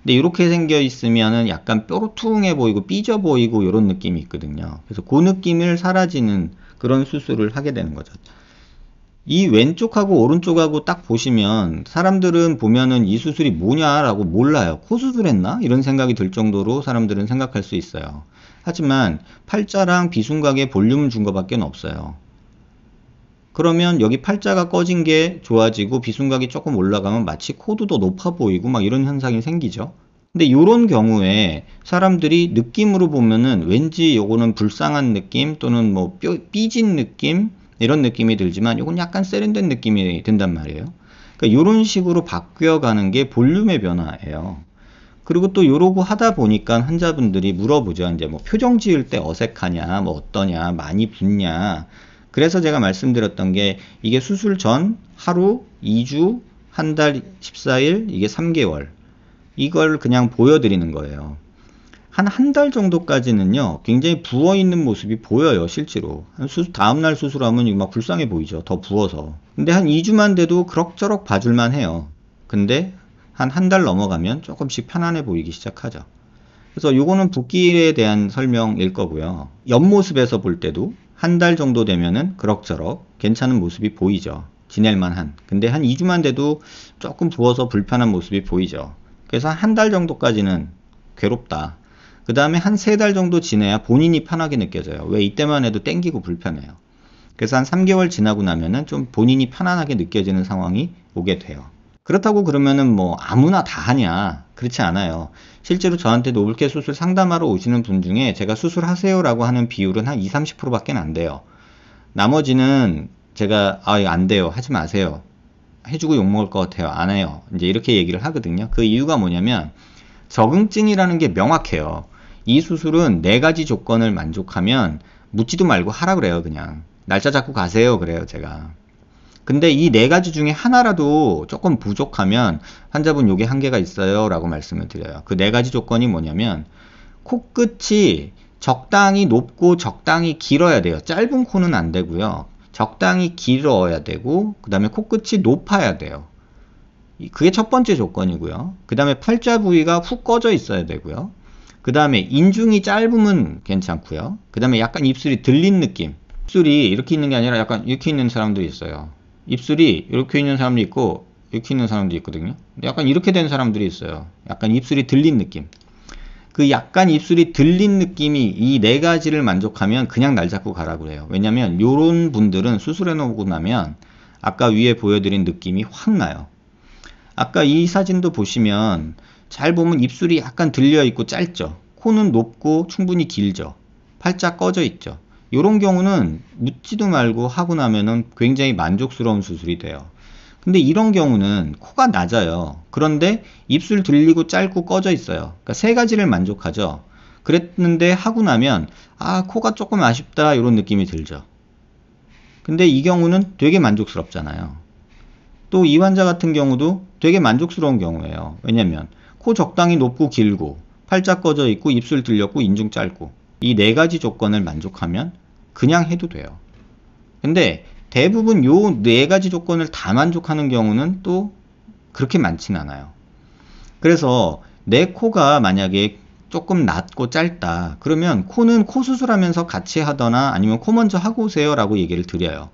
근데 이렇게 생겨 있으면은 약간 뾰루퉁해 보이고 삐져 보이고 이런 느낌이 있거든요. 그래서 그 느낌을 사라지는 그런 수술을 하게 되는 거죠. 이 왼쪽하고 오른쪽하고 딱 보시면 사람들은 보면은 이 수술이 뭐냐라고 몰라요. 코 수술했나? 이런 생각이 들 정도로 사람들은 생각할 수 있어요. 하지만 팔자랑 비순각에 볼륨을 준 것밖에 없어요. 그러면 여기 팔자가 꺼진 게 좋아지고 비순각이 조금 올라가면 마치 코도 더 높아 보이고 막 이런 현상이 생기죠. 근데 이런 경우에 사람들이 느낌으로 보면은 왠지 요거는 불쌍한 느낌 또는 뭐 삐진 느낌 이런 느낌이 들지만 이건 약간 세련된 느낌이 든단 말이에요. 그러니까 이런 식으로 바뀌어가는 게 볼륨의 변화예요. 그리고 또 이러고 하다 보니까 환자분들이 물어보죠. 이제 뭐 표정 지을 때 어색하냐, 뭐 어떠냐, 많이 붓냐. 그래서 제가 말씀드렸던 게 이게 수술 전 하루, 2주, 한 달 14일, 이게 3개월. 이걸 그냥 보여드리는 거예요. 한 달 정도까지는요, 굉장히 부어있는 모습이 보여요, 실제로. 다음날 수술하면 막 불쌍해 보이죠, 더 부어서. 근데 한 2주만 돼도 그럭저럭 봐줄만 해요. 근데 한 달 넘어가면 조금씩 편안해 보이기 시작하죠. 그래서 요거는 붓기에 대한 설명일 거고요. 옆모습에서 볼 때도 한 달 정도 되면은 그럭저럭 괜찮은 모습이 보이죠. 지낼만한. 근데 한 2주만 돼도 조금 부어서 불편한 모습이 보이죠. 그래서 한 달 정도까지는 괴롭다. 그 다음에 한 3달 정도 지내야 본인이 편하게 느껴져요. 왜 이때만 해도 땡기고 불편해요. 그래서 한 3개월 지나고 나면은 좀 본인이 편안하게 느껴지는 상황이 오게 돼요. 그렇다고 그러면은 뭐 아무나 다 하냐? 그렇지 않아요. 실제로 저한테 노블캐 수술 상담하러 오시는 분 중에 제가 수술하세요 라고 하는 비율은 한 20-30% 밖에 안 돼요. 나머지는 제가 이거 안 돼요. 하지 마세요. 해주고 욕먹을 것 같아요. 안 해요. 이제 이렇게 얘기를 하거든요. 그 이유가 뭐냐면 적응증이라는 게 명확해요. 이 수술은 4가지 조건을 만족하면 묻지도 말고 하라 그래요. 그냥 날짜 잡고 가세요 그래요 제가. 근데 이 4가지 중에 하나라도 조금 부족하면 환자분 요게 한계가 있어요 라고 말씀을 드려요. 그 4가지 조건이 뭐냐면 코끝이 적당히 높고 적당히 길어야 돼요. 짧은 코는 안 되고요. 적당히 길어야 되고 그 다음에 코끝이 높아야 돼요. 그게 첫 번째 조건이고요. 그 다음에 팔자 부위가 훅 꺼져 있어야 되고요. 그 다음에 인중이 짧으면 괜찮고요. 그 다음에 약간 입술이 들린 느낌. 입술이 이렇게 있는 게 아니라 약간 이렇게 있는 사람들이 있어요. 입술이 이렇게 있는 사람도 있고 이렇게 있는 사람도 있거든요. 약간 이렇게 된 사람들이 있어요. 약간 입술이 들린 느낌. 그 약간 입술이 들린 느낌이 이 4가지를 만족하면 그냥 날 잡고 가라고 그래요. 왜냐면 요런 분들은 수술해 놓고 나면 아까 위에 보여드린 느낌이 확 나요. 아까 이 사진도 보시면 잘 보면 입술이 약간 들려 있고 짧죠. 코는 높고 충분히 길죠. 팔자 꺼져 있죠. 이런 경우는 묻지도 말고 하고 나면은 굉장히 만족스러운 수술이 돼요. 근데 이런 경우는 코가 낮아요. 그런데 입술 들리고 짧고 꺼져 있어요. 그러니까 3가지를 만족하죠. 그랬는데 하고 나면 코가 조금 아쉽다 이런 느낌이 들죠. 근데 이 경우는 되게 만족스럽잖아요. 또 이 환자 같은 경우도 되게 만족스러운 경우예요. 왜냐면 코 적당히 높고 길고 팔자 꺼져 있고 입술 들렸고 인중 짧고 이 4가지 조건을 만족하면 그냥 해도 돼요. 근데 대부분 요 4가지 조건을 다 만족하는 경우는 또 그렇게 많진 않아요. 그래서 내 코가 만약에 조금 낮고 짧다 그러면 코는 코 수술하면서 같이 하거나 아니면 코 먼저 하고 오세요 라고 얘기를 드려요.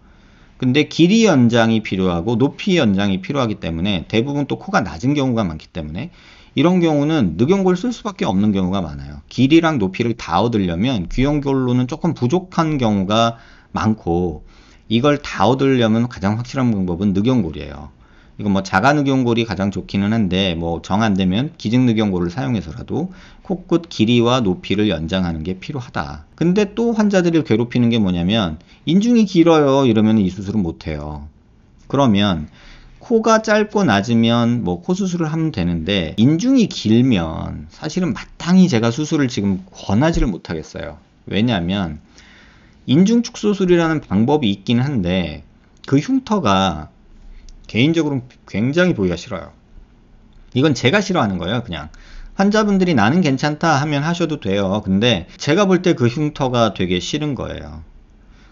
근데 길이 연장이 필요하고 높이 연장이 필요하기 때문에 대부분 또 코가 낮은 경우가 많기 때문에 이런 경우는 늑연골 쓸 수밖에 없는 경우가 많아요. 길이랑 높이를 다 얻으려면 귀연골로는 조금 부족한 경우가 많고 이걸 다 얻으려면 가장 확실한 방법은 늑연골이에요. 이건 뭐 자가늑연골이 가장 좋기는 한데 뭐 정 안 되면 기증늑연골을 사용해서라도 코끝 길이와 높이를 연장하는 게 필요하다. 근데 또 환자들을 괴롭히는 게 뭐냐면 인중이 길어요 이러면 이 수술은 못해요. 그러면 코가 짧고 낮으면 뭐 코 수술을 하면 되는데 인중이 길면 사실은 마땅히 제가 수술을 지금 권하지를 못하겠어요. 왜냐하면 인중 축소술이라는 방법이 있긴 한데 그 흉터가 개인적으로 굉장히 보기가 싫어요. 이건 제가 싫어하는 거예요. 그냥 환자분들이 나는 괜찮다 하면 하셔도 돼요. 근데 제가 볼 때 그 흉터가 되게 싫은 거예요.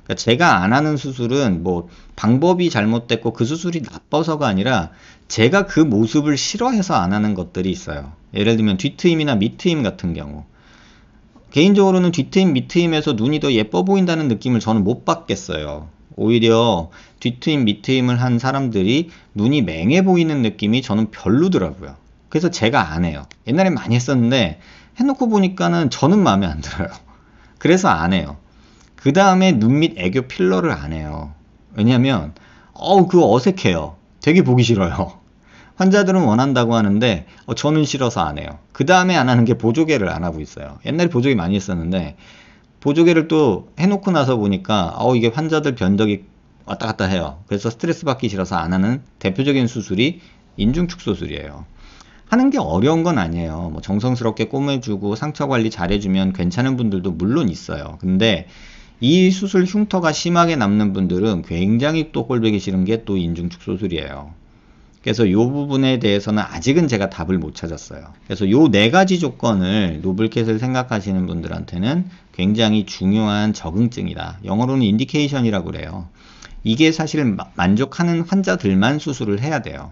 그러니까 제가 안 하는 수술은 뭐 방법이 잘못됐고 그 수술이 나빠서가 아니라 제가 그 모습을 싫어해서 안 하는 것들이 있어요. 예를 들면 뒤트임이나 밑트임 같은 경우, 개인적으로는 뒤트임 밑트임에서 눈이 더 예뻐 보인다는 느낌을 저는 못 받겠어요. 오히려 뒤트임 밑트임을 한 사람들이 눈이 맹해 보이는 느낌이 저는 별로더라고요. 그래서 제가 안 해요. 옛날에 많이 했었는데 해놓고 보니까는 저는 마음에 안 들어요. 그래서 안 해요. 그 다음에 눈 밑 애교 필러를 안 해요. 왜냐면 그거 어색해요. 되게 보기 싫어요. 환자들은 원한다고 하는데 저는 싫어서 안 해요. 그 다음에 안 하는 게 보조개를 안 하고 있어요. 옛날에 보조개 많이 했었는데 보조개를 또 해놓고 나서 보니까 이게 환자들 변덕이 왔다 갔다 해요. 그래서 스트레스 받기 싫어서 안 하는 대표적인 수술이 인중축소술이에요. 하는 게 어려운 건 아니에요. 뭐 정성스럽게 꼬매주고 상처 관리 잘해주면 괜찮은 분들도 물론 있어요. 근데 이 수술 흉터가 심하게 남는 분들은 굉장히 또 꼴보기 싫은 게 또 인중축소술이에요. 그래서 이 부분에 대해서는 아직은 제가 답을 못 찾았어요. 그래서 이 4가지 조건을 노블캣을 생각하시는 분들한테는 굉장히 중요한 적응증이다. 영어로는 인디케이션이라고 그래요. 이게 사실 만족하는 환자들만 수술을 해야 돼요.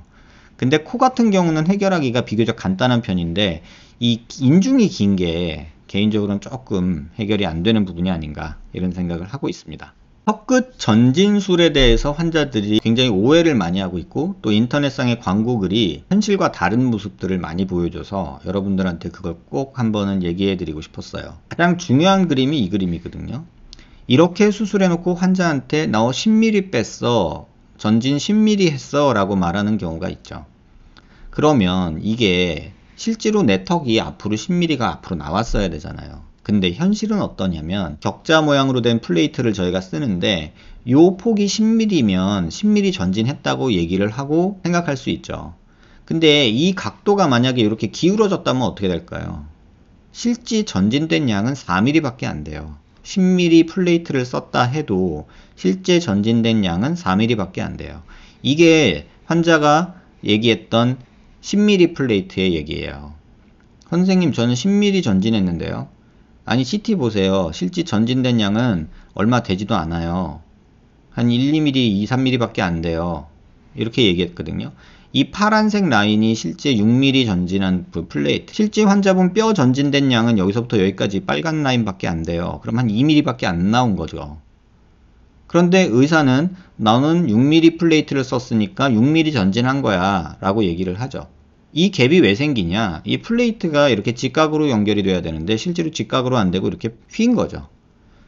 근데 코 같은 경우는 해결하기가 비교적 간단한 편인데 이 인중이 긴 게 개인적으로는 조금 해결이 안 되는 부분이 아닌가 이런 생각을 하고 있습니다. 턱끝 전진술에 대해서 환자들이 굉장히 오해를 많이 하고 있고 또 인터넷상의 광고 글이 현실과 다른 모습들을 많이 보여줘서 여러분들한테 그걸 꼭 한번은 얘기해 드리고 싶었어요. 가장 중요한 그림이 이 그림이거든요. 이렇게 수술해 놓고 환자한테 너 10mm 뺐어, 전진 10mm 했어 라고 말하는 경우가 있죠. 그러면 이게 실제로 내 턱이 앞으로 10mm가 앞으로 나왔어야 되잖아요. 근데 현실은 어떠냐면 격자 모양으로 된 플레이트를 저희가 쓰는데 요 폭이 10mm면 10mm 전진했다고 얘기를 하고 생각할 수 있죠. 근데 이 각도가 만약에 이렇게 기울어졌다면 어떻게 될까요? 실제 전진된 양은 4mm 밖에 안 돼요. 10mm 플레이트를 썼다 해도 실제 전진된 양은 4mm 밖에 안 돼요. 이게 환자가 얘기했던 10mm 플레이트의 얘기예요. 선생님 저는 10mm 전진했는데요. 아니 CT 보세요. 실제 전진된 양은 얼마 되지도 않아요. 한 1, 2mm, 2, 3mm 밖에 안 돼요. 이렇게 얘기했거든요. 이 파란색 라인이 실제 6mm 전진한 플레이트. 실제 환자분 뼈 전진된 양은 여기서부터 여기까지 빨간 라인 밖에 안 돼요. 그럼 한 2mm 밖에 안 나온 거죠. 그런데 의사는 나는 6mm 플레이트를 썼으니까 6mm 전진한 거야 라고 얘기를 하죠. 이 갭이 왜 생기냐? 이 플레이트가 이렇게 직각으로 연결이 돼야 되는데 실제로 직각으로 안 되고 이렇게 휜 거죠.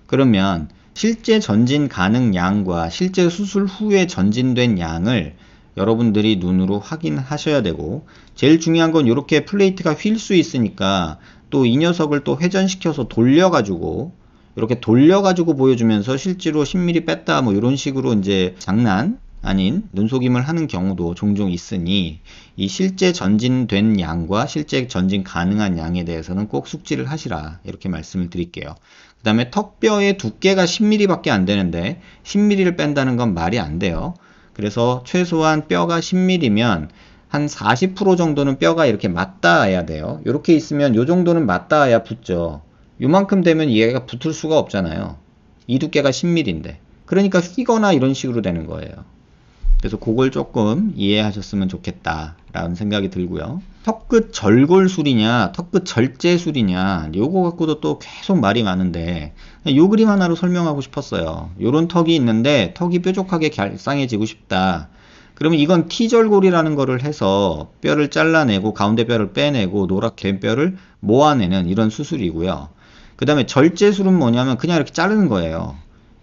그러면 실제 전진 가능 양과 실제 수술 후에 전진된 양을 여러분들이 눈으로 확인하셔야 되고 제일 중요한 건 이렇게 플레이트가 휠 수 있으니까 또 이 녀석을 또 회전시켜서 돌려가지고 이렇게 돌려가지고 보여주면서 실제로 10mm 뺐다 뭐 이런 식으로 이제 장난 아닌 눈속임을 하는 경우도 종종 있으니 이 실제 전진된 양과 실제 전진 가능한 양에 대해서는 꼭 숙지를 하시라 이렇게 말씀을 드릴게요. 그 다음에 턱뼈의 두께가 10mm 밖에 안 되는데 10mm를 뺀다는 건 말이 안 돼요. 그래서 최소한 뼈가 10mm면 한 40% 정도는 뼈가 이렇게 맞닿아야 돼요. 이렇게 있으면 이 정도는 맞닿아야 붙죠. 요만큼 되면 얘가 붙을 수가 없잖아요. 이 두께가 10mm인데. 그러니까 휘거나 이런 식으로 되는 거예요. 그래서 그걸 조금 이해하셨으면 좋겠다 라는 생각이 들고요. 턱끝 절골술이냐 턱끝 절제술이냐 요거 갖고도 또 계속 말이 많은데 요 그림 하나로 설명하고 싶었어요. 요런 턱이 있는데 턱이 뾰족하게 갸쌍해지고 싶다. 그러면 이건 T절골이라는 거를 해서 뼈를 잘라내고 가운데 뼈를 빼내고 노랗게 된 뼈를 모아내는 이런 수술이고요. 그 다음에 절제술은 뭐냐면 그냥 이렇게 자르는 거예요.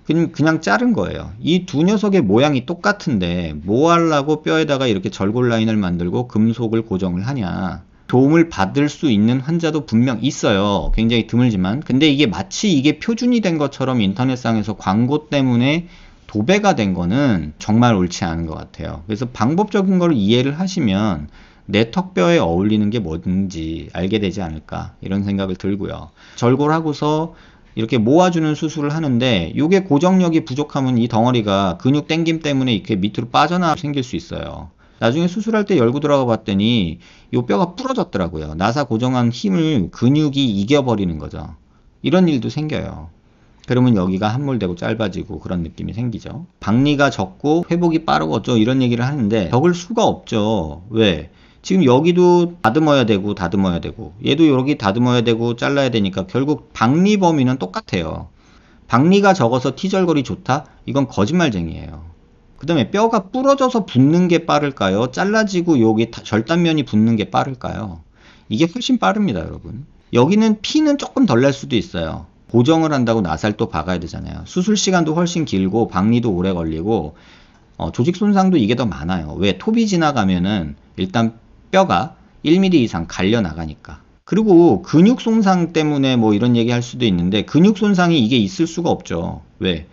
그냥 자른 거예요. 이 두 녀석의 모양이 똑같은데 뭐 하려고 뼈에다가 이렇게 절골 라인을 만들고 금속을 고정을 하냐. 도움을 받을 수 있는 환자도 분명 있어요. 굉장히 드물지만. 근데 이게 마치 이게 표준이 된 것처럼 인터넷상에서 광고 때문에 도배가 된 거는 정말 옳지 않은 것 같아요. 그래서 방법적인 걸 이해를 하시면 내 턱뼈에 어울리는 게 뭔지 알게 되지 않을까 이런 생각을 들고요. 절골하고서 이렇게 모아주는 수술을 하는데 이게 고정력이 부족하면 이 덩어리가 근육 땡김 때문에 이렇게 밑으로 빠져나와 생길 수 있어요. 나중에 수술할 때 열고 들어가 봤더니 이 뼈가 부러졌더라고요. 나사 고정한 힘을 근육이 이겨버리는 거죠. 이런 일도 생겨요. 그러면 여기가 함몰되고 짧아지고 그런 느낌이 생기죠. 박리가 적고 회복이 빠르고 어쩌고 이런 얘기를 하는데 적을 수가 없죠. 왜? 지금 여기도 다듬어야 되고 다듬어야 되고 얘도 여기 다듬어야 되고 잘라야 되니까 결국 박리 범위는 똑같아요. 박리가 적어서 T절골이 좋다? 이건 거짓말쟁이에요. 그 다음에 뼈가 부러져서 붙는 게 빠를까요? 잘라지고 여기 절단면이 붙는 게 빠를까요? 이게 훨씬 빠릅니다, 여러분. 여기는 피는 조금 덜 날 수도 있어요. 고정을 한다고 나살 또 박아야 되잖아요. 수술 시간도 훨씬 길고 박리도 오래 걸리고 조직 손상도 이게 더 많아요. 왜? 톱이 지나가면은 일단 뼈가 1mm 이상 갈려 나가니까. 그리고 근육 손상 때문에 뭐 이런 얘기 할 수도 있는데 근육 손상이 이게 있을 수가 없죠. 왜?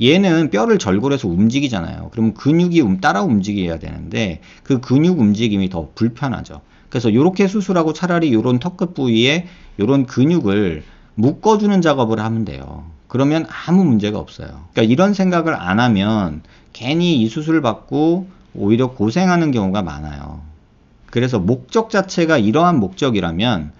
얘는 뼈를 절골해서 움직이잖아요. 그러면 근육이 따라 움직여야 되는데 그 근육 움직임이 더 불편하죠. 그래서 이렇게 수술하고 차라리 이런 턱끝 부위에 이런 근육을 묶어주는 작업을 하면 돼요. 그러면 아무 문제가 없어요. 그러니까 이런 생각을 안 하면 괜히 이 수술을 받고 오히려 고생하는 경우가 많아요. 그래서 목적 자체가 이러한 목적이라면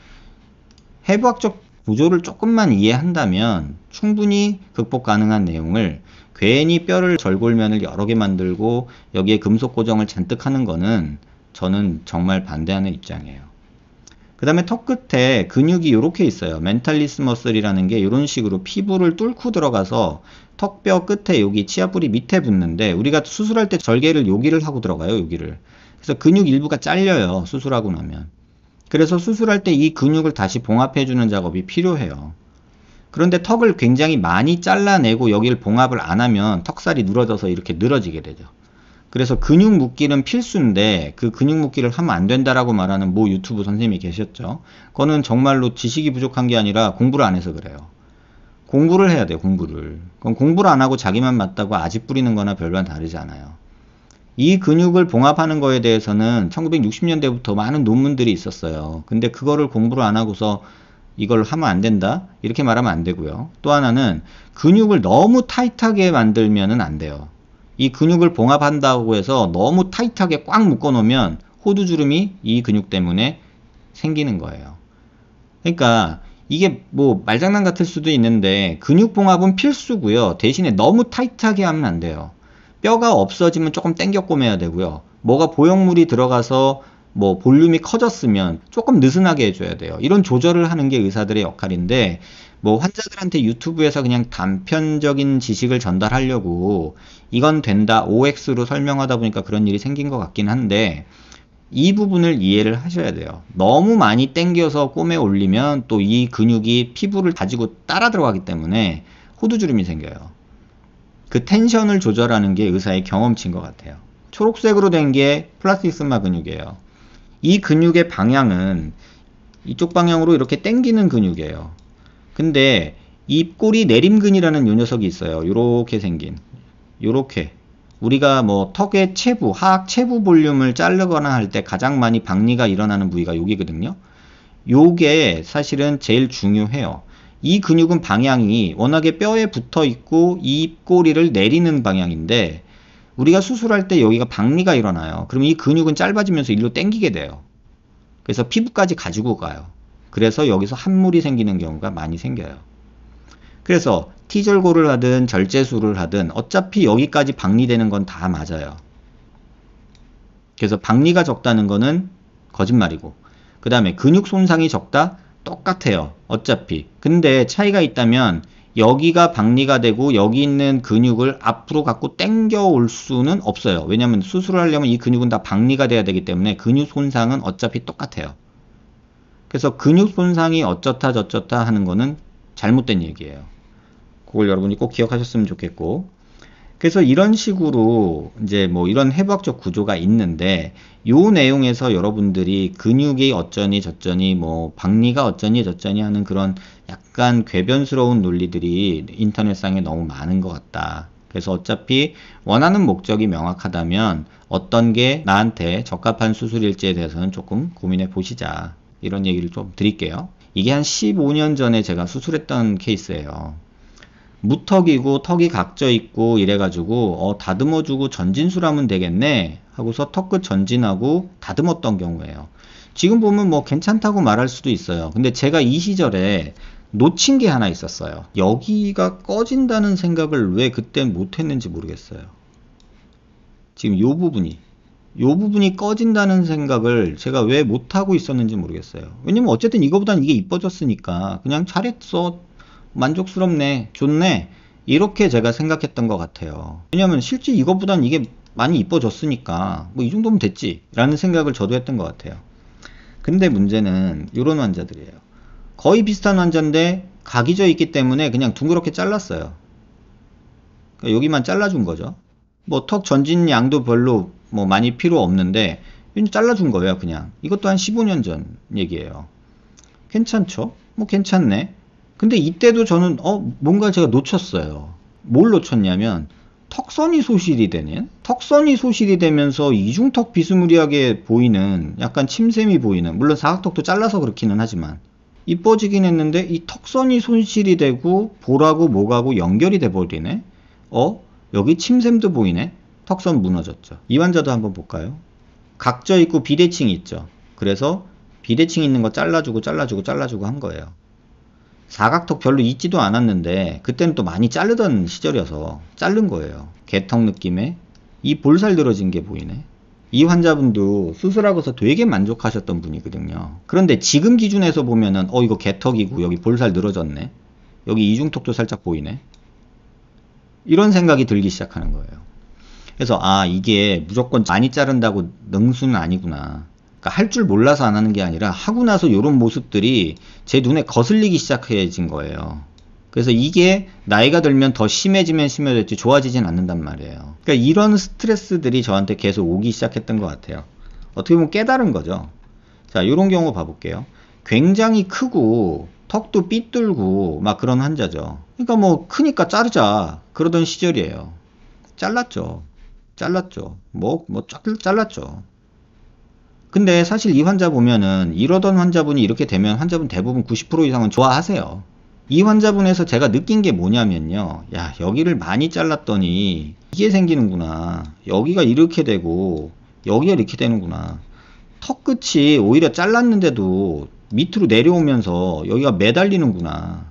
해부학적 구조를 조금만 이해한다면 충분히 극복 가능한 내용을 괜히 뼈를 절골면을 여러 개 만들고 여기에 금속 고정을 잔뜩 하는 거는 저는 정말 반대하는 입장이에요. 그 다음에 턱 끝에 근육이 이렇게 있어요. 멘탈리스 머슬이라는 게 이런 식으로 피부를 뚫고 들어가서 턱뼈 끝에 여기 치아뿌리 밑에 붙는데 우리가 수술할 때 절개를 여기를 하고 들어가요. 여기를. 그래서 근육 일부가 잘려요. 수술하고 나면. 그래서 수술할 때 이 근육을 다시 봉합해주는 작업이 필요해요. 그런데 턱을 굉장히 많이 잘라내고 여기를 봉합을 안 하면 턱살이 늘어져서 이렇게 늘어지게 되죠. 그래서 근육 묶기는 필수인데 그 근육 묶기를 하면 안 된다라고 말하는 모 유튜브 선생님이 계셨죠. 그거는 정말로 지식이 부족한 게 아니라 공부를 안 해서 그래요. 공부를 해야 돼요. 공부를. 그럼 공부를 안 하고 자기만 맞다고 아집 부리는 거나 별반 다르지 않아요. 이 근육을 봉합하는 거에 대해서는 1960년대부터 많은 논문들이 있었어요. 근데 그거를 공부를 안 하고서 이걸 하면 안 된다? 이렇게 말하면 안 되고요. 또 하나는 근육을 너무 타이트하게 만들면 안 돼요. 이 근육을 봉합한다고 해서 너무 타이트하게 꽉 묶어 놓으면 호두주름이 이 근육 때문에 생기는 거예요. 그러니까 이게 뭐 말장난 같을 수도 있는데 근육 봉합은 필수고요. 대신에 너무 타이트하게 하면 안 돼요. 뼈가 없어지면 조금 당겨 꼬매야 되고요. 뭐가 보형물이 들어가서 뭐 볼륨이 커졌으면 조금 느슨하게 해줘야 돼요. 이런 조절을 하는 게 의사들의 역할인데 뭐 환자들한테 유튜브에서 그냥 단편적인 지식을 전달하려고 이건 된다 OX로 설명하다 보니까 그런 일이 생긴 것 같긴 한데 이 부분을 이해를 하셔야 돼요. 너무 많이 당겨서 꼬매 올리면 또 이 근육이 피부를 가지고 따라 들어가기 때문에 호두주름이 생겨요. 그 텐션을 조절하는 게 의사의 경험치인 것 같아요. 초록색으로 된 게 플라스틱 스마 근육이에요. 이 근육의 방향은 이쪽 방향으로 이렇게 당기는 근육이에요. 근데 입꼬리 내림근이라는 요 녀석이 있어요. 요렇게 생긴. 요렇게. 우리가 뭐 턱의 체부, 하악 체부 볼륨을 자르거나 할 때 가장 많이 박리가 일어나는 부위가 여기거든요. 요게 사실은 제일 중요해요. 이 근육은 방향이 워낙에 뼈에 붙어 있고 이 입꼬리를 내리는 방향인데 우리가 수술할 때 여기가 박리가 일어나요. 그럼 이 근육은 짧아지면서 일로 당기게 돼요. 그래서 피부까지 가지고 가요. 그래서 여기서 함물이 생기는 경우가 많이 생겨요. 그래서 T절골을 하든 절제술을 하든 어차피 여기까지 박리되는 건 다 맞아요. 그래서 박리가 적다는 거는 거짓말이고 그 다음에 근육 손상이 적다? 똑같아요. 어차피. 근데 차이가 있다면 여기가 박리가 되고 여기 있는 근육을 앞으로 갖고 당겨 올 수는 없어요. 왜냐하면 수술을 하려면 이 근육은 다 박리가 돼야 되기 때문에 근육 손상은 어차피 똑같아요. 그래서 근육 손상이 어쩌다 저쩌다 하는 거는 잘못된 얘기예요. 그걸 여러분이 꼭 기억하셨으면 좋겠고, 그래서 이런 식으로 이제 뭐 이런 해부학적 구조가 있는데, 요 내용에서 여러분들이 근육이 어쩌니 저쩌니 뭐 박리가 어쩌니 저쩌니 하는 그런 약간 궤변스러운 논리들이 인터넷상에 너무 많은 것 같다. 그래서 어차피 원하는 목적이 명확하다면 어떤 게 나한테 적합한 수술일지에 대해서는 조금 고민해 보시자. 이런 얘기를 좀 드릴게요. 이게 한 15년 전에 제가 수술했던 케이스예요. 무턱이고 턱이 각져 있고 이래가지고 다듬어주고 전진술하면 되겠네 하고서 턱끝 전진하고 다듬었던 경우예요. 지금 보면 뭐 괜찮다고 말할 수도 있어요. 근데 제가 이 시절에 놓친 게 하나 있었어요. 여기가 꺼진다는 생각을 왜 그땐 못했는지 모르겠어요. 지금 요 부분이 꺼진다는 생각을 제가 왜 못하고 있었는지 모르겠어요. 왜냐면 어쨌든 이거보단 이게 이뻐졌으니까 그냥 잘했어, 만족스럽네, 좋네, 이렇게 제가 생각했던 것 같아요. 왜냐면 실제 이거보단 이게 많이 이뻐졌으니까 뭐 이 정도면 됐지 라는 생각을 저도 했던 것 같아요. 근데 문제는 이런 환자들이에요. 거의 비슷한 환자인데 각이 져 있기 때문에 그냥 둥그렇게 잘랐어요. 그러니까 여기만 잘라준 거죠. 뭐 턱 전진 양도 별로 뭐 많이 필요 없는데 잘라준 거예요. 그냥 이것도 한 15년 전 얘기예요. 괜찮죠? 뭐 괜찮네. 근데 이때도 저는 뭔가 제가 놓쳤어요. 뭘 놓쳤냐면 턱선이 소실이 되면서 이중턱 비스무리하게 보이는, 약간 침샘이 보이는, 물론 사각턱도 잘라서 그렇기는 하지만 이뻐지긴 했는데 이 턱선이 손실이 되고 볼하고 목하고 연결이 돼 버리네. 여기 침샘도 보이네. 턱선 무너졌죠. 이 환자도 한번 볼까요? 각져 있고 비대칭이 있죠. 그래서 비대칭 있는 거 잘라주고 한 거예요. 사각턱 별로 있지도 않았는데 그때는 또 많이 자르던 시절이어서 자른 거예요. 개턱 느낌의 이 볼살 늘어진 게 보이네. 이 환자분도 수술하고서 되게 만족하셨던 분이거든요. 그런데 지금 기준에서 보면은 이거 개턱이고 여기 볼살 늘어졌네, 여기 이중턱도 살짝 보이네, 이런 생각이 들기 시작하는 거예요. 그래서 이게 무조건 많이 자른다고 능수는 아니구나. 그러니까 할 줄 몰라서 안 하는 게 아니라 하고 나서 이런 모습들이 제 눈에 거슬리기 시작해진 거예요. 그래서 이게 나이가 들면 더 심해지면 심해졌지 좋아지진 않는단 말이에요. 그러니까 이런 스트레스들이 저한테 계속 오기 시작했던 것 같아요. 어떻게 보면 깨달은 거죠. 자, 이런 경우 봐볼게요. 굉장히 크고 턱도 삐뚤고 막 그런 환자죠. 그러니까 뭐 크니까 자르자 그러던 시절이에요. 잘랐죠. 잘랐죠. 근데 사실 이 환자 보면은 이러던 환자분이 이렇게 되면 환자분 대부분 90% 이상은 좋아하세요. 이 환자분에서 제가 느낀 게 뭐냐면요. 야, 여기를 많이 잘랐더니 이게 생기는구나. 여기가 이렇게 되고 여기가 이렇게 되는구나. 턱 끝이 오히려 잘랐는데도 밑으로 내려오면서 여기가 매달리는구나.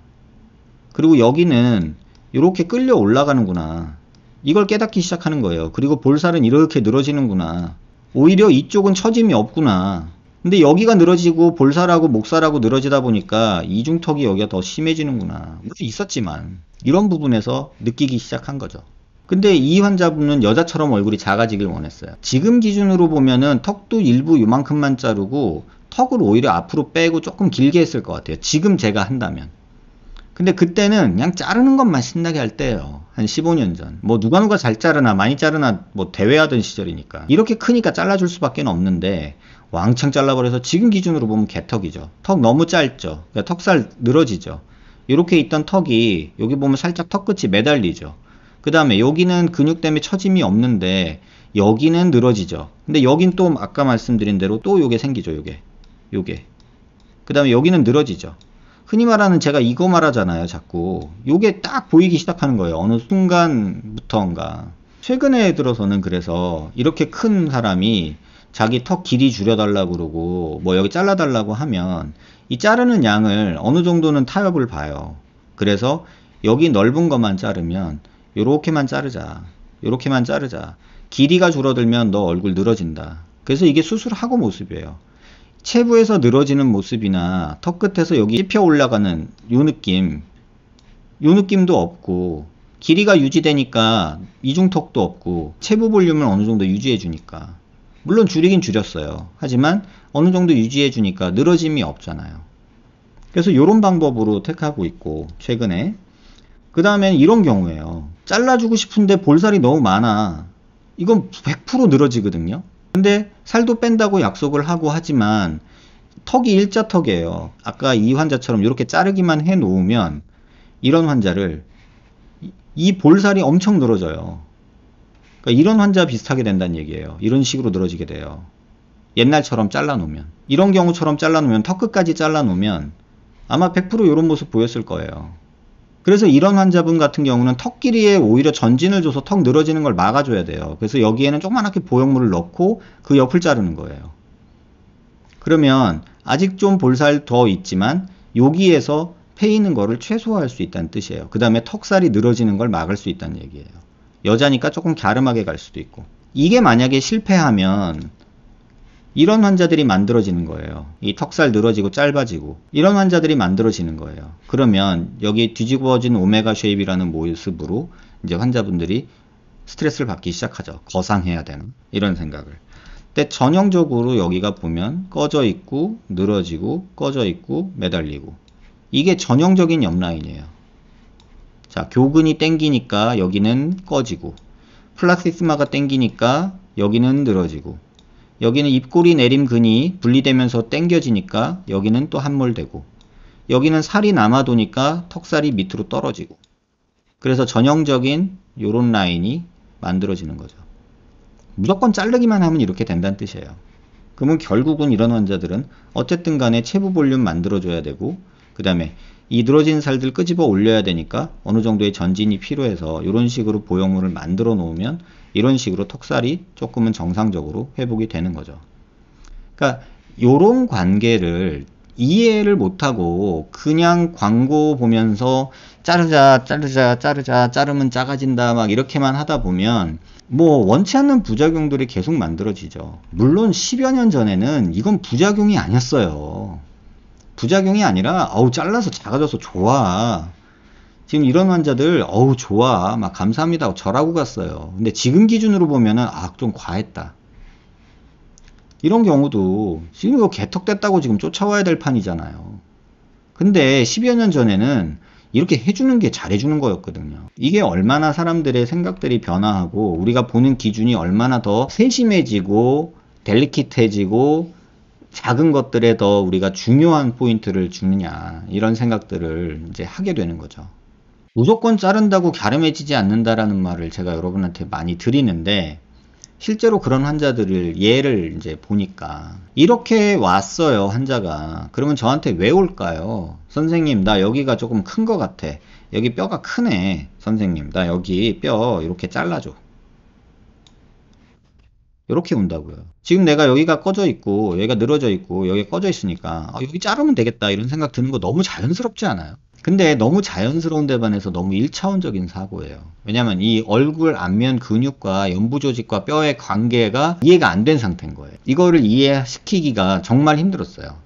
그리고 여기는 이렇게 끌려 올라가는구나. 이걸 깨닫기 시작하는 거예요. 그리고 볼살은 이렇게 늘어지는구나. 오히려 이쪽은 처짐이 없구나. 근데 여기가 늘어지고 볼살하고 목살하고 늘어지다 보니까 이중턱이 여기가 더 심해지는구나. 물론 있었지만 이런 부분에서 느끼기 시작한 거죠. 근데 이 환자분은 여자처럼 얼굴이 작아지길 원했어요. 지금 기준으로 보면은 턱도 일부 요만큼만 자르고 턱을 오히려 앞으로 빼고 조금 길게 했을 것 같아요. 지금 제가 한다면. 근데 그때는 그냥 자르는 것만 신나게 할 때예요. 한 15년 전. 뭐 누가 잘 자르나 많이 자르나 뭐 대회하던 시절이니까. 이렇게 크니까 잘라줄 수밖에 없는데 왕창 잘라버려서 지금 기준으로 보면 개턱이죠. 턱 너무 짧죠. 그러니까 턱살 늘어지죠. 이렇게 있던 턱이 여기 보면 살짝 턱끝이 매달리죠. 그 다음에 여기는 근육 때문에 처짐이 없는데 여기는 늘어지죠. 근데 여긴 또 아까 말씀드린 대로 또 요게 생기죠. 요게. 그 다음에 여기는 늘어지죠. 흔히 말하는, 제가 이거 말하잖아요, 자꾸. 요게 딱 보이기 시작하는 거예요. 어느 순간부터인가. 최근에 들어서는 그래서 이렇게 큰 사람이 자기 턱 길이 줄여달라고 그러고 뭐 여기 잘라달라고 하면 이 자르는 양을 어느 정도는 타협을 봐요. 그래서 여기 넓은 것만 자르면 요렇게만 자르자. 길이가 줄어들면 너 얼굴 늘어진다. 그래서 이게 수술하고 모습이에요. 체부에서 늘어지는 모습이나 턱 끝에서 여기 씹혀 올라가는 요 느낌도 없고, 길이가 유지되니까 이중턱도 없고, 체부 볼륨을 어느 정도 유지해 주니까, 물론 줄이긴 줄였어요. 하지만 어느 정도 유지해 주니까 늘어짐이 없잖아요. 그래서 요런 방법으로 택하고 있고, 최근에 그 다음에 이런 경우에요. 잘라주고 싶은데 볼살이 너무 많아. 이건 100% 늘어지거든요. 근데 살도 뺀다고 약속을 하고 하지만 턱이 일자턱이에요. 아까 이 환자처럼 이렇게 자르기만 해 놓으면 이런 환자를 이 볼살이 엄청 늘어져요. 그러니까 이런 환자 비슷하게 된다는 얘기예요. 이런 식으로 늘어지게 돼요. 옛날처럼 잘라놓으면. 이런 경우처럼 잘라놓으면 턱 끝까지 잘라놓으면 아마 100% 이런 모습 보였을 거예요. 그래서 이런 환자분 같은 경우는 턱 길이에 오히려 전진을 줘서 턱 늘어지는 걸 막아줘야 돼요. 그래서 여기에는 조그맣게 보형물을 넣고 그 옆을 자르는 거예요. 그러면 아직 좀 볼살 더 있지만 여기에서 패이는 거를 최소화할 수 있다는 뜻이에요. 그 다음에 턱살이 늘어지는 걸 막을 수 있다는 얘기예요. 여자니까 조금 갸름하게 갈 수도 있고. 이게 만약에 실패하면 이런 환자들이 만들어지는 거예요. 이 턱살 늘어지고 짧아지고 이런 환자들이 만들어지는 거예요. 그러면 여기 뒤집어진 오메가 쉐입이라는 모습으로 이제 환자분들이 스트레스를 받기 시작하죠. 거상해야 되는 이런 생각을. 근데 전형적으로 여기가 보면 꺼져 있고 늘어지고 꺼져 있고 매달리고 이게 전형적인 옆라인이에요. 자, 교근이 땡기니까 여기는 꺼지고 플라티스마가 땡기니까 여기는 늘어지고 여기는 입꼬리 내림근이 분리되면서 당겨지니까 여기는 또 함몰되고 여기는 살이 남아도니까 턱살이 밑으로 떨어지고 그래서 전형적인 요런 라인이 만들어지는 거죠. 무조건 자르기만 하면 이렇게 된다는 뜻이에요. 그러면 결국은 이런 환자들은 어쨌든 간에 체부 볼륨 만들어줘야 되고 그 다음에 이 늘어진 살들 끄집어 올려야 되니까 어느 정도의 전진이 필요해서 이런 식으로 보형물을 만들어 놓으면 이런 식으로 턱살이 조금은 정상적으로 회복이 되는 거죠. 그러니까 이런 관계를 이해를 못하고 그냥 광고 보면서 자르자 자르면 작아진다 막 이렇게만 하다 보면 뭐 원치 않는 부작용들이 계속 만들어지죠. 물론 10여 년 전에는 이건 부작용이 아니었어요. 부작용이 아니라 잘라서 작아져서 좋아. 지금 이런 환자들 좋아 막 감사합니다 절하고 갔어요. 근데 지금 기준으로 보면은 좀 과했다. 이런 경우도 지금 이거 개턱됐다고 지금 쫓아와야 될 판이잖아요. 근데 10여 년 전에는 이렇게 해주는 게 잘해주는 거였거든요. 이게 얼마나 사람들의 생각들이 변화하고 우리가 보는 기준이 얼마나 더 세심해지고 델리킷해지고 작은 것들에 더 우리가 중요한 포인트를 주느냐 이런 생각들을 이제 하게 되는 거죠. 무조건 자른다고 갸름해지지 않는다라는 말을 제가 여러분한테 많이 드리는데 실제로 그런 환자들을 예를 이제 보니까 이렇게 왔어요 환자가. 그러면 저한테 왜 올까요? 선생님 나 여기가 조금 큰 것 같아. 여기 뼈가 크네. 선생님 나 여기 뼈 이렇게 잘라줘. 이렇게 온다고요. 지금 내가 여기가 꺼져 있고 여기가 늘어져 있고 여기가 꺼져 있으니까 여기 자르면 되겠다 이런 생각 드는 거 너무 자연스럽지 않아요? 근데 너무 자연스러운 데 반해서 너무 1차원적인 사고예요. 왜냐면 이 얼굴 안면 근육과 연부 조직과 뼈의 관계가 이해가 안 된 상태인 거예요. 이거를 이해시키기가 정말 힘들었어요.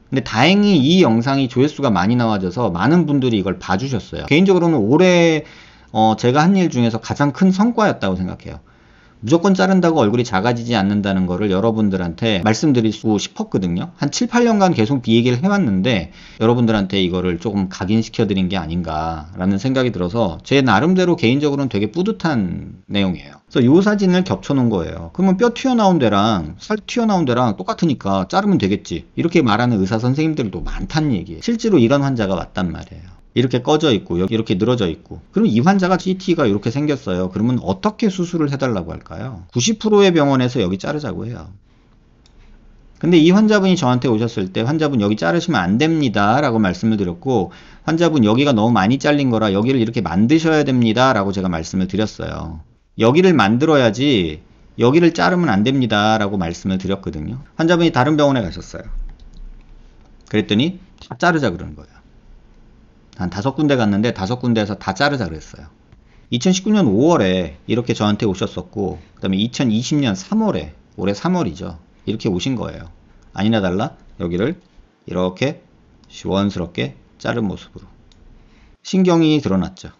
근데 다행히 이 영상이 조회수가 많이 나와져서 많은 분들이 이걸 봐주셨어요. 개인적으로는 올해 제가 한 일 중에서 가장 큰 성과였다고 생각해요. 무조건 자른다고 얼굴이 작아지지 않는다는 거를 여러분들한테 말씀드리고 싶었거든요. 한 7, 8년간 계속 이 얘기를 해왔는데 여러분들한테 이거를 조금 각인시켜 드린 게 아닌가라는 생각이 들어서 제 나름대로 개인적으로는 되게 뿌듯한 내용이에요. 그래서 이 사진을 겹쳐 놓은 거예요. 그러면 뼈 튀어나온 데랑 살 튀어나온 데랑 똑같으니까 자르면 되겠지 이렇게 말하는 의사 선생님들도 많다는 얘기예요. 실제로 이런 환자가 왔단 말이에요. 이렇게 꺼져 있고 이렇게 늘어져 있고 그럼 이 환자가 CT가 이렇게 생겼어요. 그러면 어떻게 수술을 해달라고 할까요? 90%의 병원에서 여기 자르자고 해요. 근데 이 환자분이 저한테 오셨을 때 환자분 여기 자르시면 안 됩니다 라고 말씀을 드렸고 환자분 여기가 너무 많이 잘린 거라 여기를 이렇게 만드셔야 됩니다 라고 제가 말씀을 드렸어요. 여기를 만들어야지 여기를 자르면 안 됩니다 라고 말씀을 드렸거든요. 환자분이 다른 병원에 가셨어요. 그랬더니 다 자르자 그러는 거예요. 한 5군데 갔는데 5군데에서 다 자르자 그랬어요. 2019년 5월에 이렇게 저한테 오셨었고 그 다음에 2020년 3월에 올해 3월이죠. 이렇게 오신 거예요. 아니나 달라 여기를 이렇게 시원스럽게 자른 모습으로 신경이 드러났죠.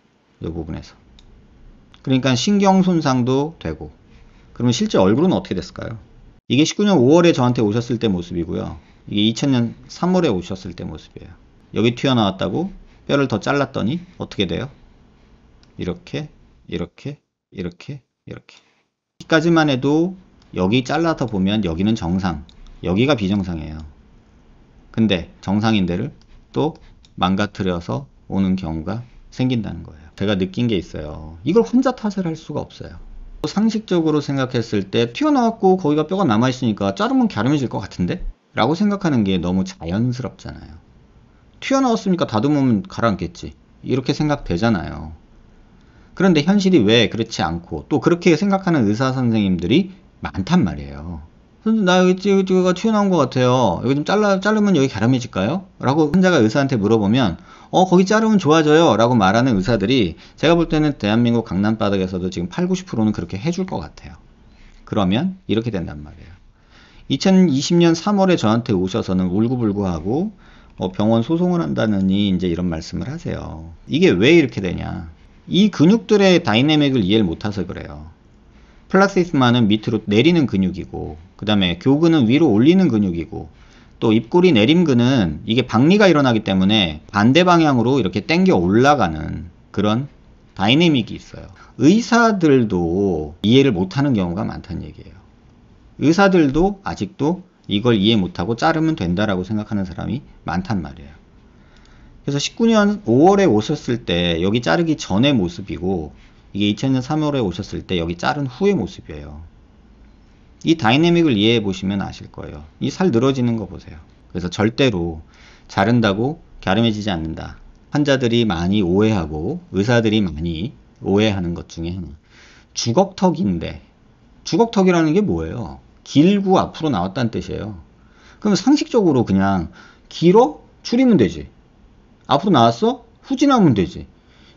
이 부분에서. 그러니까 신경 손상도 되고 그러면 실제 얼굴은 어떻게 됐을까요? 이게 19년 5월에 저한테 오셨을 때 모습이고요. 이게 2000년 3월에 오셨을 때 모습이에요. 여기 튀어나왔다고 뼈를 더 잘랐더니 어떻게 돼요? 이렇게, 이렇게, 이렇게, 이렇게. 여기까지만 해도 여기 잘라서 보면 여기는 정상, 여기가 비정상이에요. 근데 정상인 데를 또 망가뜨려서 오는 경우가 생긴다는 거예요. 제가 느낀 게 있어요. 이걸 혼자 탓을 할 수가 없어요. 상식적으로 생각했을 때 튀어나왔고 거기가 뼈가 남아있으니까 자르면 갸름해질 것 같은데? 라고 생각하는 게 너무 자연스럽잖아요. 튀어나왔으니까 다듬으면 가라앉겠지. 이렇게 생각되잖아요. 그런데 현실이 왜 그렇지 않고 또 그렇게 생각하는 의사 선생님들이 많단 말이에요. 선생님, 나 여기가 튀어나온 것 같아요. 여기 좀 자르면 여기 갸름해질까요? 라고 환자가 의사한테 물어보면 거기 자르면 좋아져요 라고 말하는 의사들이 제가 볼 때는 대한민국 강남바닥에서도 지금 80, 90%는 그렇게 해줄 것 같아요. 그러면 이렇게 된단 말이에요. 2020년 3월에 저한테 오셔서는 울고불고하고 병원 소송을 한다느니 이제 이런 말씀을 하세요. 이게 왜 이렇게 되냐? 이 근육들의 다이내믹을 이해를 못해서 그래요. 플라시스마는 밑으로 내리는 근육이고, 그 다음에 교근은 위로 올리는 근육이고, 또 입꼬리 내림근은 이게 박리가 일어나기 때문에 반대 방향으로 이렇게 당겨 올라가는 그런 다이내믹이 있어요. 의사들도 이해를 못하는 경우가 많다는 얘기예요. 의사들도 아직도 이걸 이해 못하고 자르면 된다라고 생각하는 사람이 많단 말이에요. 그래서 19년 5월에 오셨을 때 여기 자르기 전의 모습이고, 이게 2000년 3월에 오셨을 때 여기 자른 후의 모습이에요. 이 다이내믹을 이해해 보시면 아실 거예요. 이 살 늘어지는 거 보세요. 그래서 절대로 자른다고 갸름해지지 않는다. 환자들이 많이 오해하고 의사들이 많이 오해하는 것 중에 하나. 주걱턱인데, 주걱턱이라는 게 뭐예요? 길고 앞으로 나왔다는 뜻이에요. 그럼 상식적으로 그냥 길어? 줄이면 되지. 앞으로 나왔어? 후진하면 되지.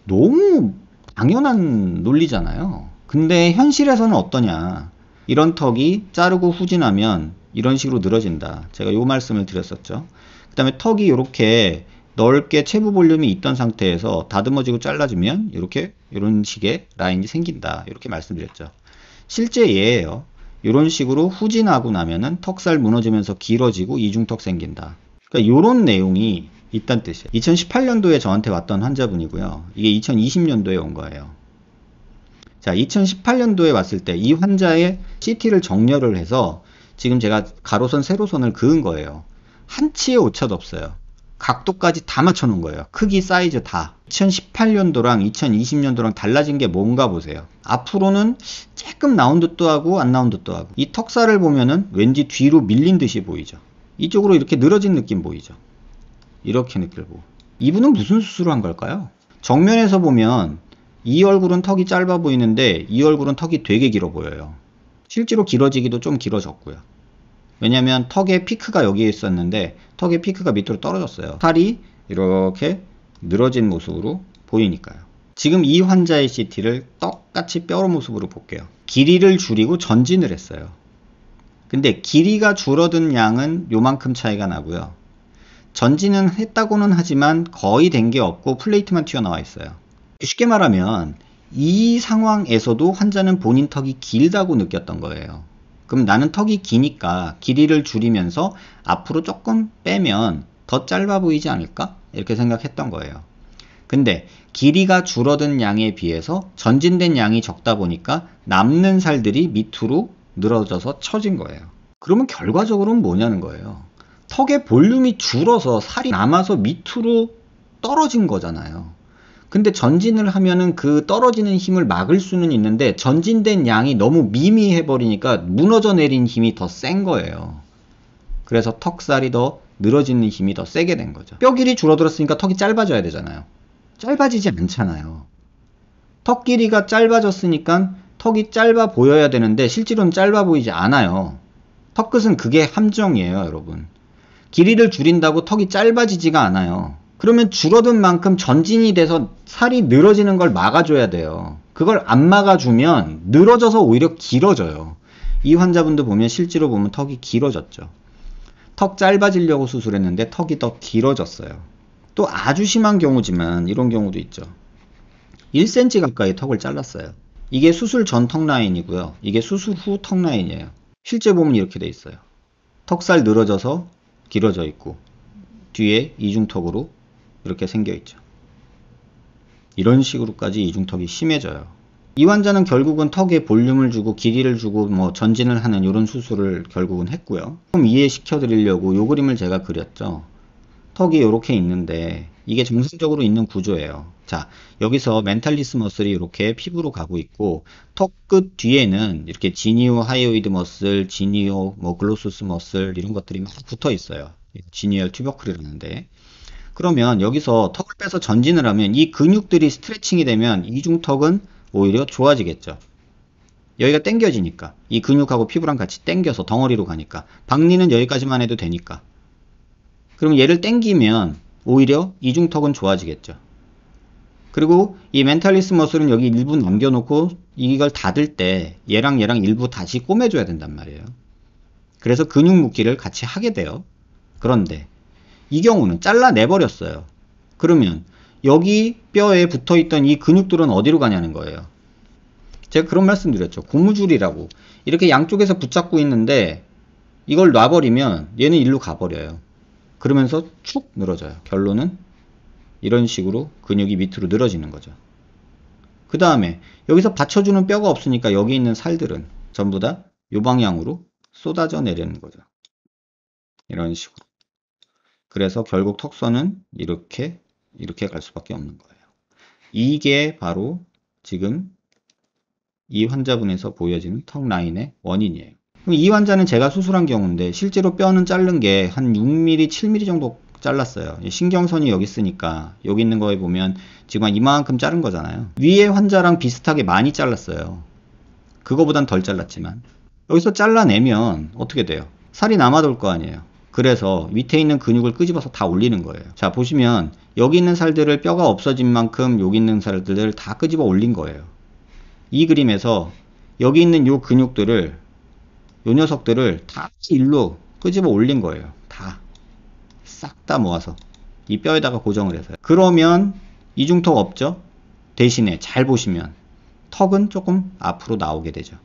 너무 당연한 논리잖아요. 근데 현실에서는 어떠냐? 이런 턱이 자르고 후진하면 이런 식으로 늘어진다. 제가 요 말씀을 드렸었죠. 그 다음에 턱이 이렇게 넓게 체부 볼륨이 있던 상태에서 다듬어지고 잘라지면 이렇게 이런 식의 라인이 생긴다. 이렇게 말씀드렸죠. 실제 예예요. 이런 식으로 후진하고 나면은 턱살 무너지면서 길어지고 이중턱 생긴다. 그러니까 이런 내용이 있다는 뜻이에요. 2018년도에 저한테 왔던 환자분이고요. 이게 2020년도에 온 거예요. 자, 2018년도에 왔을 때 이 환자의 CT를 정렬을 해서 지금 제가 가로선, 세로선을 그은 거예요. 한치의 오차도 없어요. 각도까지 다 맞춰놓은 거예요. 크기, 사이즈 다. 2018년도랑 2020년도랑 달라진 게 뭔가 보세요. 앞으로는 조금 나온 듯도 하고 안 나온 듯도 하고, 이 턱살을 보면은 왠지 뒤로 밀린 듯이 보이죠. 이쪽으로 이렇게 늘어진 느낌 보이죠. 이렇게 느끼고. 이분은 무슨 수술을 한 걸까요? 정면에서 보면 이 얼굴은 턱이 짧아 보이는데 이 얼굴은 턱이 되게 길어 보여요. 실제로 길어지기도 좀 길어졌고요. 왜냐면 턱의 피크가 여기에 있었는데 턱의 피크가 밑으로 떨어졌어요. 살이 이렇게 늘어진 모습으로 보이니까요. 지금 이 환자의 CT를 똑같이 뼈 모습으로 볼게요. 길이를 줄이고 전진을 했어요. 근데 길이가 줄어든 양은 요만큼 차이가 나고요. 전진은 했다고는 하지만 거의 된 게 없고 플레이트만 튀어나와 있어요. 쉽게 말하면 이 상황에서도 환자는 본인 턱이 길다고 느꼈던 거예요. 그럼 나는 턱이 기니까 길이를 줄이면서 앞으로 조금 빼면 더 짧아 보이지 않을까? 이렇게 생각했던 거예요. 근데 길이가 줄어든 양에 비해서 전진된 양이 적다 보니까 남는 살들이 밑으로 늘어져서 처진 거예요. 그러면 결과적으로는 뭐냐는 거예요. 턱의 볼륨이 줄어서 살이 남아서 밑으로 떨어진 거잖아요. 근데 전진을 하면은 그 떨어지는 힘을 막을 수는 있는데 전진된 양이 너무 미미해 버리니까 무너져 내린 힘이 더 센 거예요. 그래서 턱살이 더 늘어지는 힘이 더 세게 된 거죠. 뼈 길이 줄어들었으니까 턱이 짧아져야 되잖아요. 짧아지지 않잖아요. 턱 길이가 짧아졌으니까 턱이 짧아 보여야 되는데 실제로는 짧아 보이지 않아요. 턱 끝은 그게 함정이에요, 여러분. 길이를 줄인다고 턱이 짧아지지가 않아요. 그러면 줄어든 만큼 전진이 돼서 살이 늘어지는 걸 막아줘야 돼요. 그걸 안 막아주면 늘어져서 오히려 길어져요. 이 환자분도 보면 실제로 보면 턱이 길어졌죠. 턱 짧아지려고 수술했는데 턱이 더 길어졌어요. 또 아주 심한 경우지만 이런 경우도 있죠. 1cm 가까이 턱을 잘랐어요. 이게 수술 전 턱 라인이고요. 이게 수술 후 턱 라인이에요. 실제 보면 이렇게 돼 있어요. 턱살 늘어져서 길어져 있고 뒤에 이중턱으로 이렇게 생겨 있죠. 이런 식으로까지 이중턱이 심해져요. 이 환자는 결국은 턱에 볼륨을 주고 길이를 주고 뭐 전진을 하는 이런 수술을 결국은 했고요. 좀 이해시켜 드리려고 이 그림을 제가 그렸죠. 턱이 이렇게 있는데 이게 정상적으로 있는 구조예요. 자, 여기서 멘탈리스 머슬이 이렇게 피부로 가고 있고 턱 끝 뒤에는 이렇게 지니오 하이오이드 머슬, 지니오 뭐 글로소스 머슬 이런 것들이 막 붙어 있어요. 지니얼 튜버클이라는데, 그러면 여기서 턱을 빼서 전진을 하면 이 근육들이 스트레칭이 되면 이중턱은 오히려 좋아지겠죠. 여기가 당겨지니까 이 근육하고 피부랑 같이 당겨서 덩어리로 가니까 박리는 여기까지만 해도 되니까. 그럼 얘를 당기면 오히려 이중턱은 좋아지겠죠. 그리고 이 멘탈리스 머슬은 여기 일부 남겨놓고 이걸 닫을 때 얘랑 일부 다시 꼬매줘야 된단 말이에요. 그래서 근육 묶기를 같이 하게 돼요. 그런데 이 경우는 잘라내버렸어요. 그러면 여기 뼈에 붙어있던 이 근육들은 어디로 가냐는 거예요. 제가 그런 말씀 드렸죠. 고무줄이라고. 이렇게 양쪽에서 붙잡고 있는데 이걸 놔버리면 얘는 일로 가버려요. 그러면서 축 늘어져요. 결론은 이런 식으로 근육이 밑으로 늘어지는 거죠. 그 다음에 여기서 받쳐주는 뼈가 없으니까 여기 있는 살들은 전부 다 이 방향으로 쏟아져 내리는 거죠. 이런 식으로. 그래서 결국 턱선은 이렇게 갈 수밖에 없는 거예요. 이게 바로 지금 이 환자분에서 보여지는 턱 라인의 원인이에요. 그럼 이 환자는 제가 수술한 경우인데 실제로 뼈는 자른 게 한 6mm, 7mm 정도 잘랐어요. 신경선이 여기 있으니까 여기 있는 거에 보면 지금 한 이만큼 자른 거잖아요. 위에 환자랑 비슷하게 많이 잘랐어요. 그거보단 덜 잘랐지만 여기서 잘라내면 어떻게 돼요? 살이 남아돌 거 아니에요. 그래서 밑에 있는 근육을 끄집어서 다 올리는 거예요. 자, 보시면 여기 있는 살들을 뼈가 없어진 만큼 여기 있는 살들을 다 끄집어 올린 거예요. 이 그림에서 여기 있는 요 근육들을, 요 녀석들을 다 일로 끄집어 올린 거예요. 다. 싹 다 모아서 이 뼈에다가 고정을 해서요. 그러면 이중턱 없죠? 대신에 잘 보시면 턱은 조금 앞으로 나오게 되죠.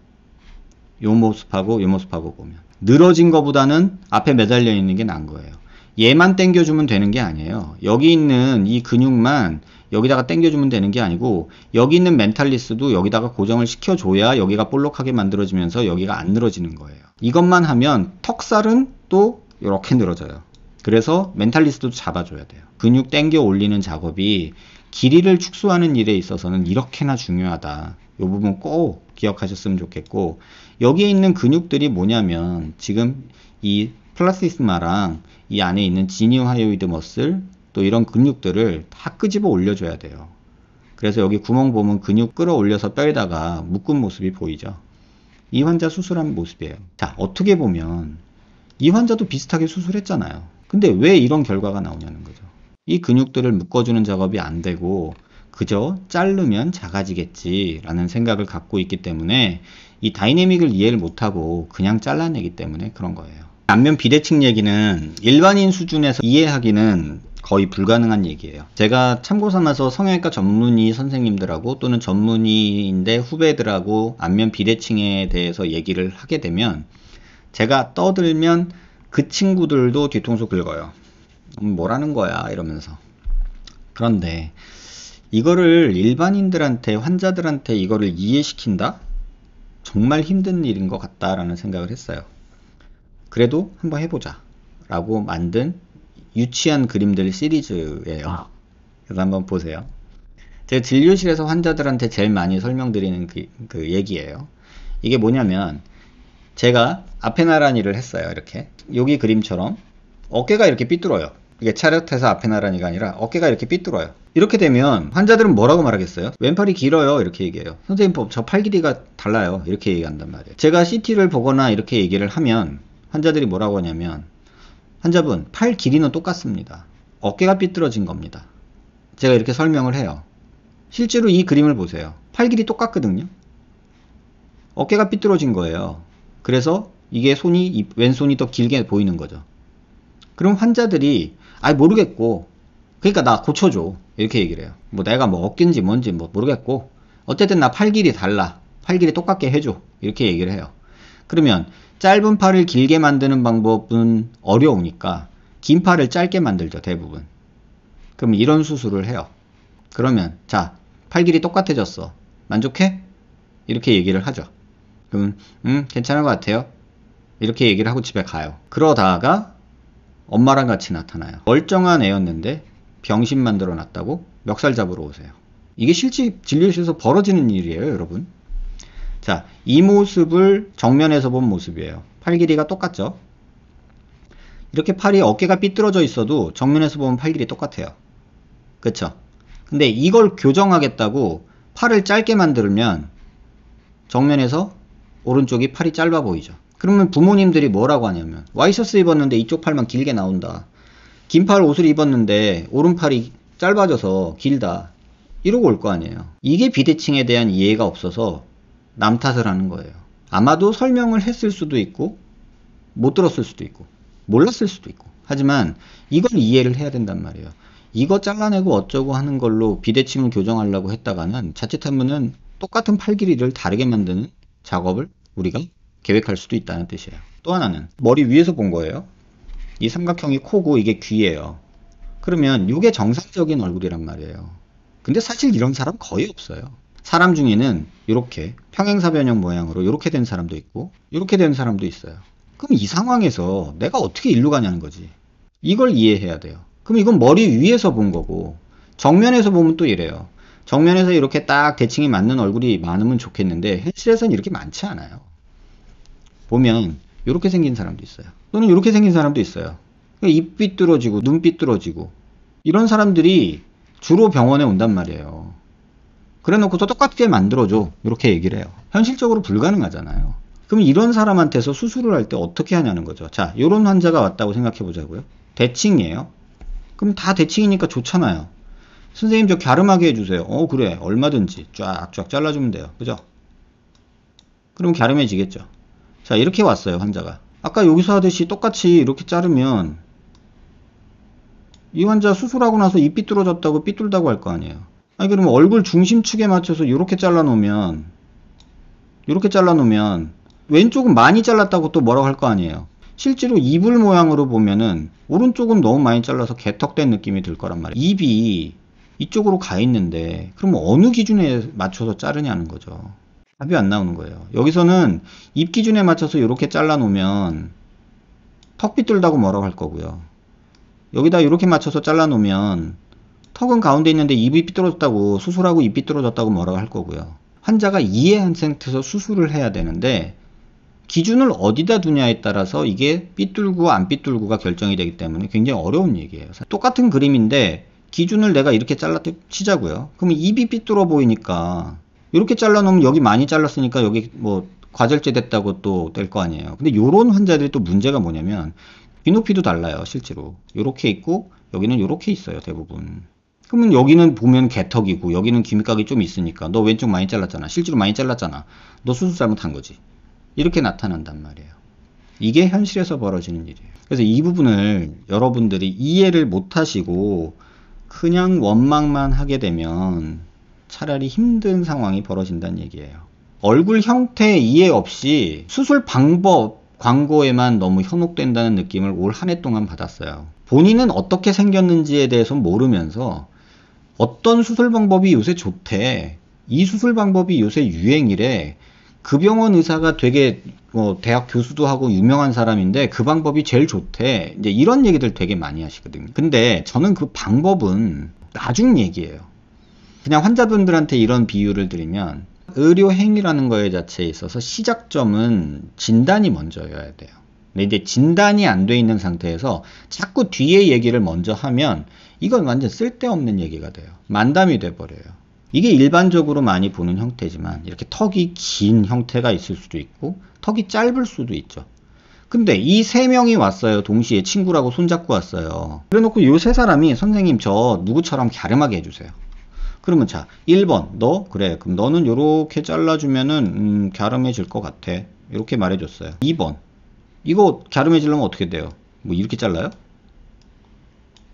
요 모습하고 요 모습하고 보면 늘어진 것보다는 앞에 매달려 있는 게 나은 거예요. 얘만 당겨주면 되는 게 아니에요. 여기 있는 이 근육만 여기다가 당겨주면 되는 게 아니고 여기 있는 멘탈리스도 여기다가 고정을 시켜줘야 여기가 볼록하게 만들어지면서 여기가 안 늘어지는 거예요. 이것만 하면 턱살은 또 이렇게 늘어져요. 그래서 멘탈리스도 잡아줘야 돼요. 근육 당겨 올리는 작업이 길이를 축소하는 일에 있어서는 이렇게나 중요하다. 이 부분 꼭 기억하셨으면 좋겠고, 여기에 있는 근육들이 뭐냐면 지금 이 플라티스마랑 이 안에 있는 지니오하이오이드 머슬 또 이런 근육들을 다 끄집어 올려줘야 돼요. 그래서 여기 구멍 보면 근육 끌어올려서 뼈에다가 묶은 모습이 보이죠. 이 환자 수술한 모습이에요. 자, 어떻게 보면 이 환자도 비슷하게 수술했잖아요. 근데 왜 이런 결과가 나오냐는 거죠. 이 근육들을 묶어주는 작업이 안 되고 그저 자르면 작아지겠지 라는 생각을 갖고 있기 때문에 이 다이내믹을 이해를 못하고 그냥 잘라내기 때문에 그런 거예요. 안면 비대칭 얘기는 일반인 수준에서 이해하기는 거의 불가능한 얘기예요. 제가 참고 삼아서 성형외과 전문의 선생님들하고 또는 전문의인데 후배들하고 안면 비대칭에 대해서 얘기를 하게 되면 제가 떠들면 그 친구들도 뒤통수 긁어요. 뭐라는 거야 이러면서. 그런데 이거를 일반인들한테, 환자들한테 이거를 이해시킨다? 정말 힘든 일인 것 같다라는 생각을 했어요. 그래도 한번 해보자 라고 만든 유치한 그림들 시리즈예요. 그래서 한번 보세요. 제가 진료실에서 환자들한테 제일 많이 설명드리는 그 얘기예요. 이게 뭐냐면 제가 아페나라니를 했어요. 이렇게 여기 그림처럼 어깨가 이렇게 삐뚤어요. 이게 차렷해서 아페나라니가 아니라 어깨가 이렇게 삐뚤어요. 이렇게 되면 환자들은 뭐라고 말하겠어요? 왼팔이 길어요 이렇게 얘기해요. 선생님 저 팔 길이가 달라요 이렇게 얘기한단 말이에요. 제가 CT를 보거나 이렇게 얘기를 하면 환자들이 뭐라고 하냐면, 환자분 팔 길이는 똑같습니다. 어깨가 삐뚤어진 겁니다. 제가 이렇게 설명을 해요. 실제로 이 그림을 보세요. 팔 길이 똑같거든요. 어깨가 삐뚤어진 거예요. 그래서 이게 왼손이 더 길게 보이는 거죠. 그럼 환자들이 모르겠고 그러니까 나 고쳐줘 이렇게 얘기를 해요. 뭐 내가 뭐 어깨인지 뭔지 뭐 모르겠고 어쨌든 나 팔 길이 달라, 팔 길이 똑같게 해줘 이렇게 얘기를 해요. 그러면 짧은 팔을 길게 만드는 방법은 어려우니까 긴 팔을 짧게 만들죠 대부분. 그럼 이런 수술을 해요. 그러면 자 팔 길이 똑같아졌어. 만족해? 이렇게 얘기를 하죠. 그럼 괜찮은 것 같아요. 이렇게 얘기를 하고 집에 가요. 그러다가 엄마랑 같이 나타나요. 멀쩡한 애였는데 병신 만들어 놨다고 멱살 잡으러 오세요. 이게 실제 진료실에서 벌어지는 일이에요, 여러분. 자, 이 모습을 정면에서 본 모습이에요. 팔 길이가 똑같죠? 이렇게 팔이 어깨가 삐뚤어져 있어도 정면에서 보면 팔 길이 똑같아요. 그쵸? 근데 이걸 교정하겠다고 팔을 짧게 만들면 정면에서 오른쪽이 팔이 짧아 보이죠. 그러면 부모님들이 뭐라고 하냐면 와이셔츠 입었는데 이쪽 팔만 길게 나온다. 긴 팔 옷을 입었는데 오른팔이 짧아져서 길다. 이러고 올 거 아니에요. 이게 비대칭에 대한 이해가 없어서 남 탓을 하는 거예요. 아마도 설명을 했을 수도 있고 못 들었을 수도 있고 몰랐을 수도 있고 하지만 이걸 이해를 해야 된단 말이에요. 이거 잘라내고 어쩌고 하는 걸로 비대칭을 교정하려고 했다가는 자칫하면은 똑같은 팔 길이를 다르게 만드는 작업을 우리가 계획할 수도 있다는 뜻이에요. 또 하나는 머리 위에서 본 거예요. 이 삼각형이 코고 이게 귀예요. 그러면 이게 정상적인 얼굴이란 말이에요. 근데 사실 이런 사람 거의 없어요. 사람 중에는 이렇게 평행사변형 모양으로 이렇게 된 사람도 있고 이렇게 된 사람도 있어요. 그럼 이 상황에서 내가 어떻게 일로 가냐는 거지. 이걸 이해해야 돼요. 그럼 이건 머리 위에서 본 거고 정면에서 보면 또 이래요. 정면에서 이렇게 딱 대칭이 맞는 얼굴이 많으면 좋겠는데 현실에서는 이렇게 많지 않아요. 보면 이렇게 생긴 사람도 있어요. 또는 이렇게 생긴 사람도 있어요. 입 삐뚤어지고 눈 삐뚤어지고 이런 사람들이 주로 병원에 온단 말이에요. 그래 놓고서 똑같게 만들어줘 이렇게 얘기를 해요. 현실적으로 불가능하잖아요. 그럼 이런 사람한테서 수술을 할 때 어떻게 하냐는 거죠. 자, 이런 환자가 왔다고 생각해 보자고요. 대칭이에요. 그럼 다 대칭이니까 좋잖아요. 선생님 저 갸름하게 해주세요. 그래 얼마든지 쫙쫙 잘라주면 돼요. 그죠? 그럼 갸름해지겠죠. 자, 이렇게 왔어요 환자가. 아까 여기서 하듯이 똑같이 이렇게 자르면 이 환자 수술하고 나서 입 삐뚤어졌다고 삐뚤다고 할 거 아니에요. 아니 그러면 얼굴 중심축에 맞춰서 이렇게 잘라놓으면 왼쪽은 많이 잘랐다고 또 뭐라고 할 거 아니에요. 실제로 이불 모양으로 보면은 오른쪽은 너무 많이 잘라서 개턱된 느낌이 들 거란 말이에요. 입이 이쪽으로 가 있는데 그럼 어느 기준에 맞춰서 자르냐는 거죠. 답이 안 나오는 거예요. 여기서는 입 기준에 맞춰서 이렇게 잘라 놓으면 턱 삐뚤다고 뭐라고 할 거고요. 여기다 이렇게 맞춰서 잘라 놓으면 턱은 가운데 있는데 입이 삐뚤어졌다고 수술하고 입 삐뚤어졌다고 뭐라고 할 거고요. 환자가 이해한 상태에서 수술을 해야 되는데 기준을 어디다 두냐에 따라서 이게 삐뚤고 안 삐뚤고가 결정이 되기 때문에 굉장히 어려운 얘기예요. 똑같은 그림인데 기준을 내가 이렇게 잘랐다 치자고요. 그러면 입이 삐뚤어 보이니까 이렇게 잘라놓으면 여기 많이 잘랐으니까 여기 뭐 과절제 됐다고 또 될 거 아니에요. 근데 요런 환자들이 또 문제가 뭐냐면 귀 높이도 달라요. 실제로 요렇게 있고 여기는 요렇게 있어요. 대부분. 그러면 여기는 보면 개턱이고 여기는 귀밑각이 좀 있으니까 너 왼쪽 많이 잘랐잖아. 실제로 많이 잘랐잖아. 너 수술 잘못한 거지. 이렇게 나타난단 말이에요. 이게 현실에서 벌어지는 일이에요. 그래서 이 부분을 여러분들이 이해를 못 하시고 그냥 원망만 하게 되면 차라리 힘든 상황이 벌어진다는 얘기예요. 얼굴 형태 이해 없이 수술 방법 광고에만 너무 현혹된다는 느낌을 올 한 해 동안 받았어요. 본인은 어떻게 생겼는지에 대해서 모르면서 어떤 수술 방법이 요새 좋대. 이 수술 방법이 요새 유행이래. 그 병원 의사가 되게 뭐 대학 교수도 하고 유명한 사람인데 그 방법이 제일 좋대. 이제 이런 얘기들 되게 많이 하시거든요. 근데 저는 그 방법은 나중 얘기예요. 그냥 환자분들한테 이런 비유를 드리면 의료 행위라는 거에 자체에 있어서 시작점은 진단이 먼저여야 돼요. 근데 이제 진단이 안 돼 있는 상태에서 자꾸 뒤에 얘기를 먼저 하면 이건 완전 쓸데없는 얘기가 돼요. 만담이 돼버려요. 이게 일반적으로 많이 보는 형태지만 이렇게 턱이 긴 형태가 있을 수도 있고 턱이 짧을 수도 있죠. 근데 이 세 명이 왔어요. 동시에 친구라고 손잡고 왔어요. 그래 놓고 요 세 사람이 선생님 저 누구처럼 갸름하게 해주세요. 그러면 자 1번 너 그래 그럼 너는 요렇게 잘라주면은 갸름해질 것 같아. 이렇게 말해줬어요. 2번 이거 갸름해지려면 어떻게 돼요? 뭐 이렇게 잘라요?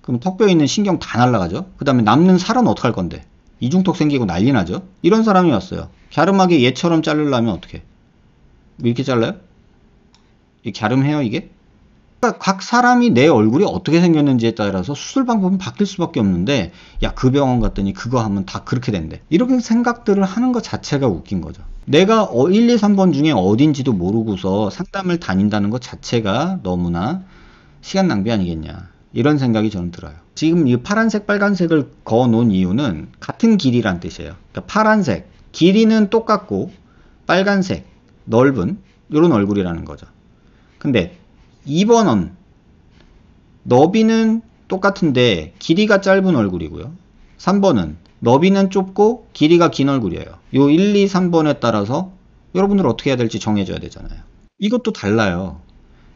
그럼 턱뼈에 있는 신경 다 날라가죠. 그 다음에 남는 살은 어떡할 건데? 이중턱 생기고 난리 나죠. 이런 사람이 왔어요. 갸름하게 얘처럼 자르려면 어떻게? 뭐 이렇게 잘라요? 이 갸름해요 이게? 그러니까 각 사람이 내 얼굴이 어떻게 생겼는지에 따라서 수술 방법은 바뀔 수밖에 없는데, 야, 그 병원 갔더니 그거 하면 다 그렇게 된대. 이렇게 생각들을 하는 것 자체가 웃긴 거죠. 내가 1, 2, 3번 중에 어딘지도 모르고서 상담을 다닌다는 것 자체가 너무나 시간 낭비 아니겠냐, 이런 생각이 저는 들어요. 지금 이 파란색 빨간색을 그어 놓은 이유는 같은 길이란 뜻이에요. 그러니까 파란색 길이는 똑같고 빨간색 넓은 이런 얼굴이라는 거죠. 근데 2번은 너비는 똑같은데 길이가 짧은 얼굴이고요. 3번은 너비는 좁고 길이가 긴 얼굴이에요. 요 1, 2, 3번에 따라서 여러분들 어떻게 해야 될지 정해줘야 되잖아요. 이것도 달라요.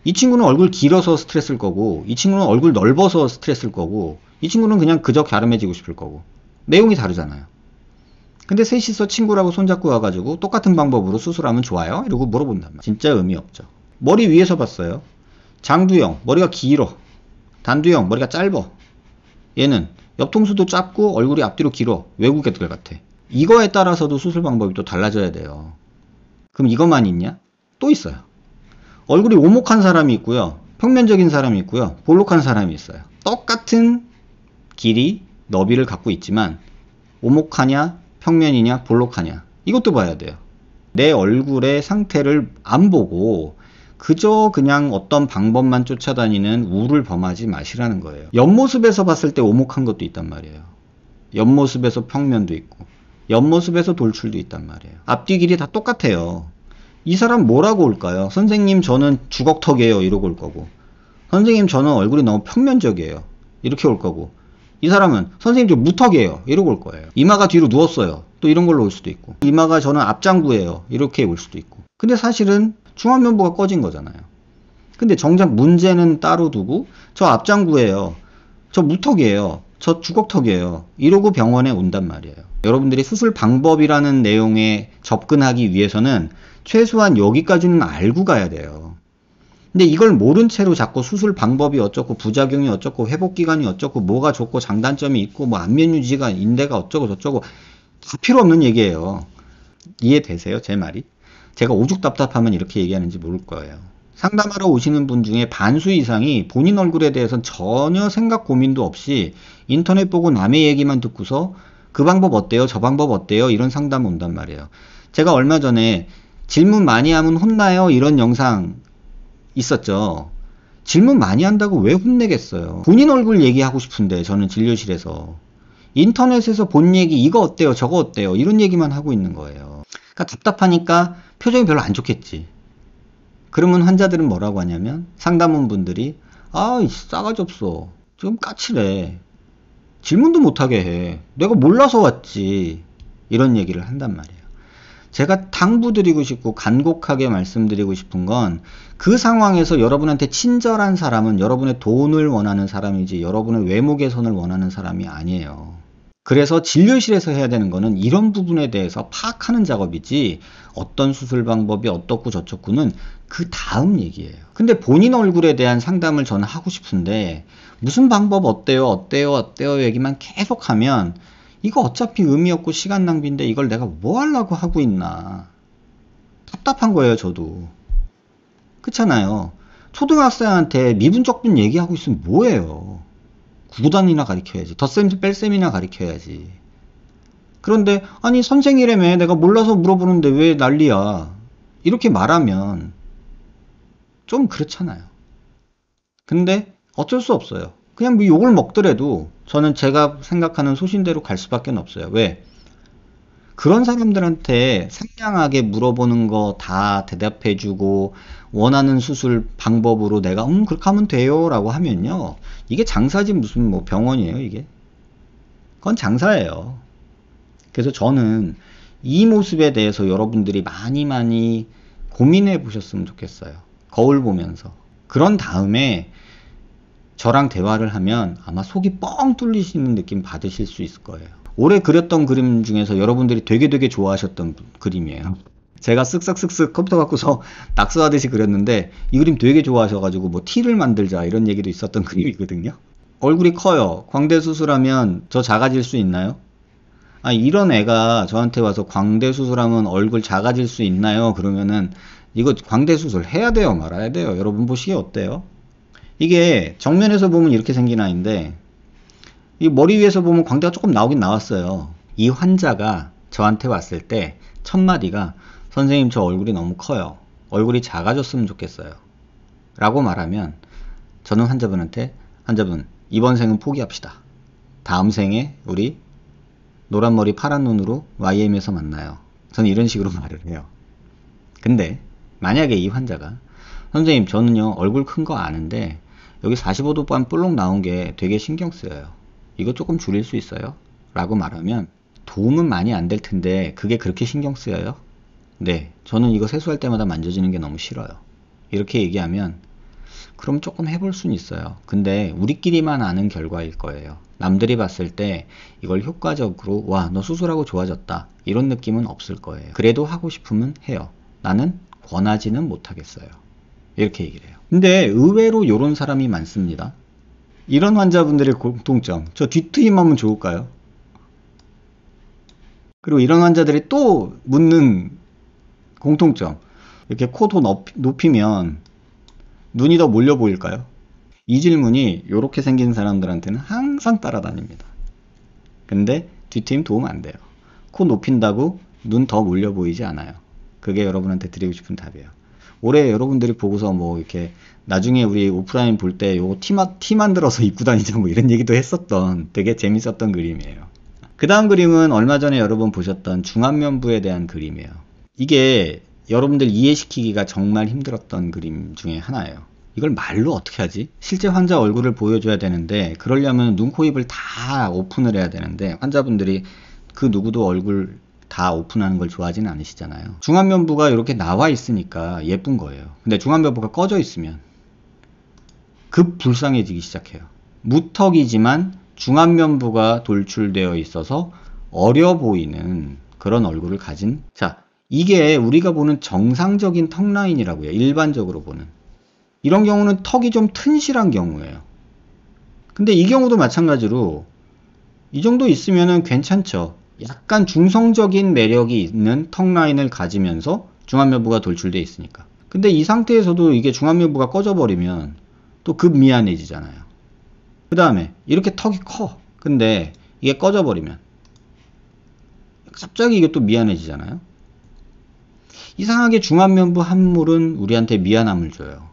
이 친구는 얼굴 길어서 스트레스일 거고, 이 친구는 얼굴 넓어서 스트레스일 거고, 이 친구는 그냥 그저 갸름해지고 싶을 거고. 내용이 다르잖아요. 근데 셋이서 친구라고 손잡고 와가지고 똑같은 방법으로 수술하면 좋아요? 이러고 물어본단 말이에요. 진짜 의미 없죠. 머리 위에서 봤어요. 장두형 머리가 길어. 단두형 머리가 짧어. 얘는 옆통수도 짧고 얼굴이 앞뒤로 길어. 외국 애들 같아. 이거에 따라서도 수술 방법이 또 달라져야 돼요. 그럼 이것만 있냐? 또 있어요. 얼굴이 오목한 사람이 있고요. 평면적인 사람이 있고요. 볼록한 사람이 있어요. 똑같은 길이, 너비를 갖고 있지만 오목하냐, 평면이냐, 볼록하냐, 이것도 봐야 돼요. 내 얼굴의 상태를 안 보고 그저 그냥 어떤 방법만 쫓아다니는 우를 범하지 마시라는 거예요. 옆모습에서 봤을 때 오목한 것도 있단 말이에요. 옆모습에서 평면도 있고 옆모습에서 돌출도 있단 말이에요. 앞뒤 길이 다 똑같아요. 이 사람 뭐라고 올까요? 선생님 저는 주걱턱이에요, 이러고 올 거고, 선생님 저는 얼굴이 너무 평면적이에요, 이렇게 올 거고, 이 사람은 선생님 저 무턱이에요, 이러고 올 거예요. 이마가 뒤로 누웠어요, 또 이런 걸로 올 수도 있고, 이마가 저는 앞장구예요, 이렇게 올 수도 있고. 근데 사실은 중안면부가 꺼진 거잖아요. 근데 정작 문제는 따로 두고 저 앞장구예요, 저 무턱이에요, 저 주걱턱이에요, 이러고 병원에 온단 말이에요. 여러분들이 수술 방법이라는 내용에 접근하기 위해서는 최소한 여기까지는 알고 가야 돼요. 근데 이걸 모른 채로 자꾸 수술 방법이 어쩌고 부작용이 어쩌고 회복기간이 어쩌고 뭐가 좋고 장단점이 있고 뭐 안면 유지가 인대가 어쩌고 저쩌고 다 필요 없는 얘기예요. 이해되세요? 제 말이? 제가 오죽 답답하면 이렇게 얘기하는지 모를 거예요. 상담하러 오시는 분 중에 반수 이상이 본인 얼굴에 대해서는 전혀 생각 고민도 없이 인터넷 보고 남의 얘기만 듣고서 그 방법 어때요? 저 방법 어때요? 이런 상담 온단 말이에요. 제가 얼마 전에 질문 많이 하면 혼나요? 이런 영상 있었죠. 질문 많이 한다고 왜 혼내겠어요? 본인 얼굴 얘기하고 싶은데 저는 진료실에서 인터넷에서 본 얘기 이거 어때요? 저거 어때요? 이런 얘기만 하고 있는 거예요. 그러니까 답답하니까 표정이 별로 안 좋겠지. 그러면 환자들은 뭐라고 하냐면 상담원 분들이 싸가지 없어. 좀 까칠해. 질문도 못하게 해. 내가 몰라서 왔지. 이런 얘기를 한단 말이에요. 제가 당부드리고 싶고 간곡하게 말씀드리고 싶은 건 그 상황에서 여러분한테 친절한 사람은 여러분의 돈을 원하는 사람이지 여러분의 외모 개선을 원하는 사람이 아니에요. 그래서 진료실에서 해야 되는 거는 이런 부분에 대해서 파악하는 작업이지 어떤 수술 방법이 어떻고 저쩌고는 그 다음 얘기예요. 근데 본인 얼굴에 대한 상담을 저는 하고 싶은데 무슨 방법 어때요 어때요 얘기만 계속하면 이거 어차피 의미 없고 시간 낭비인데 이걸 내가 뭐 하려고 하고 있나, 답답한 거예요. 저도 그렇잖아요. 초등학생한테 미분적분 얘기하고 있으면 뭐예요. 구구단이나 가르쳐야지, 덧셈 뺄셈이나 가르쳐야지. 그런데 아니 선생이라며 내가 몰라서 물어보는데 왜 난리야, 이렇게 말하면 좀 그렇잖아요. 근데 어쩔 수 없어요. 그냥 뭐 욕을 먹더라도 저는 제가 생각하는 소신대로 갈 수밖에 없어요. 왜? 그런 사람들한테 상냥하게 물어보는 거 다 대답해주고 원하는 수술 방법으로 내가 그렇게 하면 돼요 라고 하면요, 이게 장사지 무슨 뭐 병원이에요. 이게 그건 장사예요. 그래서 저는 이 모습에 대해서 여러분들이 많이 고민해 보셨으면 좋겠어요. 거울 보면서. 그런 다음에 저랑 대화를 하면 아마 속이 뻥 뚫리시는 느낌 받으실 수 있을 거예요. 올해 그렸던 그림 중에서 여러분들이 되게 좋아하셨던 그림이에요. 제가 쓱쓱쓱쓱 컴퓨터 갖고서 낙서하듯이 그렸는데 이 그림 되게 좋아하셔가지고 뭐 티를 만들자 이런 얘기도 있었던 그림이거든요. 얼굴이 커요. 광대 수술하면 저 작아질 수 있나요? 이런 애가 저한테 와서 광대 수술하면 얼굴 작아질 수 있나요? 그러면은 이거 광대 수술 해야 돼요 말아야 돼요? 여러분 보시기에 어때요? 이게 정면에서 보면 이렇게 생긴 아이인데 이 머리 위에서 보면 광대가 조금 나오긴 나왔어요. 이 환자가 저한테 왔을 때 첫 마디가 선생님 저 얼굴이 너무 커요. 얼굴이 작아졌으면 좋겠어요. 라고 말하면 저는 환자분한테 환자분 이번 생은 포기합시다. 다음 생에 우리 노란 머리 파란 눈으로 YM에서 만나요. 저는 이런 식으로 말을 해요. 근데 만약에 이 환자가 선생님 저는요 얼굴 큰 거 아는데 여기 45도 반 볼록 나온 게 되게 신경 쓰여요. 이거 조금 줄일 수 있어요? 라고 말하면 도움은 많이 안 될 텐데 그게 그렇게 신경 쓰여요? 네, 저는 이거 세수할 때마다 만져지는 게 너무 싫어요. 이렇게 얘기하면 그럼 조금 해볼 수는 있어요. 근데 우리끼리만 아는 결과일 거예요. 남들이 봤을 때 이걸 효과적으로 와, 너 수술하고 좋아졌다 이런 느낌은 없을 거예요. 그래도 하고 싶으면 해요. 나는 권하지는 못하겠어요. 이렇게 얘기를 해요. 근데 의외로 이런 사람이 많습니다. 이런 환자분들의 공통점, 저 뒤트임 하면 좋을까요? 그리고 이런 환자들이 또 묻는 공통점, 이렇게 코도 높이면 눈이 더 몰려 보일까요? 이 질문이 이렇게 생긴 사람들한테는 항상 따라다닙니다. 근데 뒤트임 도움 안 돼요. 코 높인다고 눈 더 몰려 보이지 않아요. 그게 여러분한테 드리고 싶은 답이에요. 올해 여러분들이 보고서 뭐 이렇게 나중에 우리 오프라인 볼 때 요거 티 만들어서 입고 다니자 뭐 이런 얘기도 했었던 되게 재밌었던 그림이에요. 그 다음 그림은 얼마 전에 여러분 보셨던 중안면부에 대한 그림이에요. 이게 여러분들 이해시키기가 정말 힘들었던 그림 중에 하나예요. 이걸 말로 어떻게 하지? 실제 환자 얼굴을 보여줘야 되는데 그러려면 눈, 코, 입을 다 오픈을 해야 되는데 환자분들이 그 누구도 얼굴 다 오픈하는 걸 좋아하지는 않으시잖아요. 중안면부가 이렇게 나와 있으니까 예쁜 거예요. 근데 중안면부가 꺼져 있으면 급 불쌍해지기 시작해요. 무턱이지만 중안면부가 돌출되어 있어서 어려 보이는 그런 얼굴을 가진, 자, 이게 우리가 보는 정상적인 턱 라인이라고 해요. 일반적으로 보는. 이런 경우는 턱이 좀 튼실한 경우예요. 근데 이 경우도 마찬가지로 이 정도 있으면은 괜찮죠. 약간 중성적인 매력이 있는 턱 라인을 가지면서 중안면부가 돌출되어 있으니까. 근데 이 상태에서도 이게 중안면부가 꺼져버리면 또 급 미안해지잖아요. 그 다음에 이렇게 턱이 커. 근데 이게 꺼져버리면 갑자기 이게 또 미안해지잖아요. 이상하게 중안면부 함물은 우리한테 미안함을 줘요.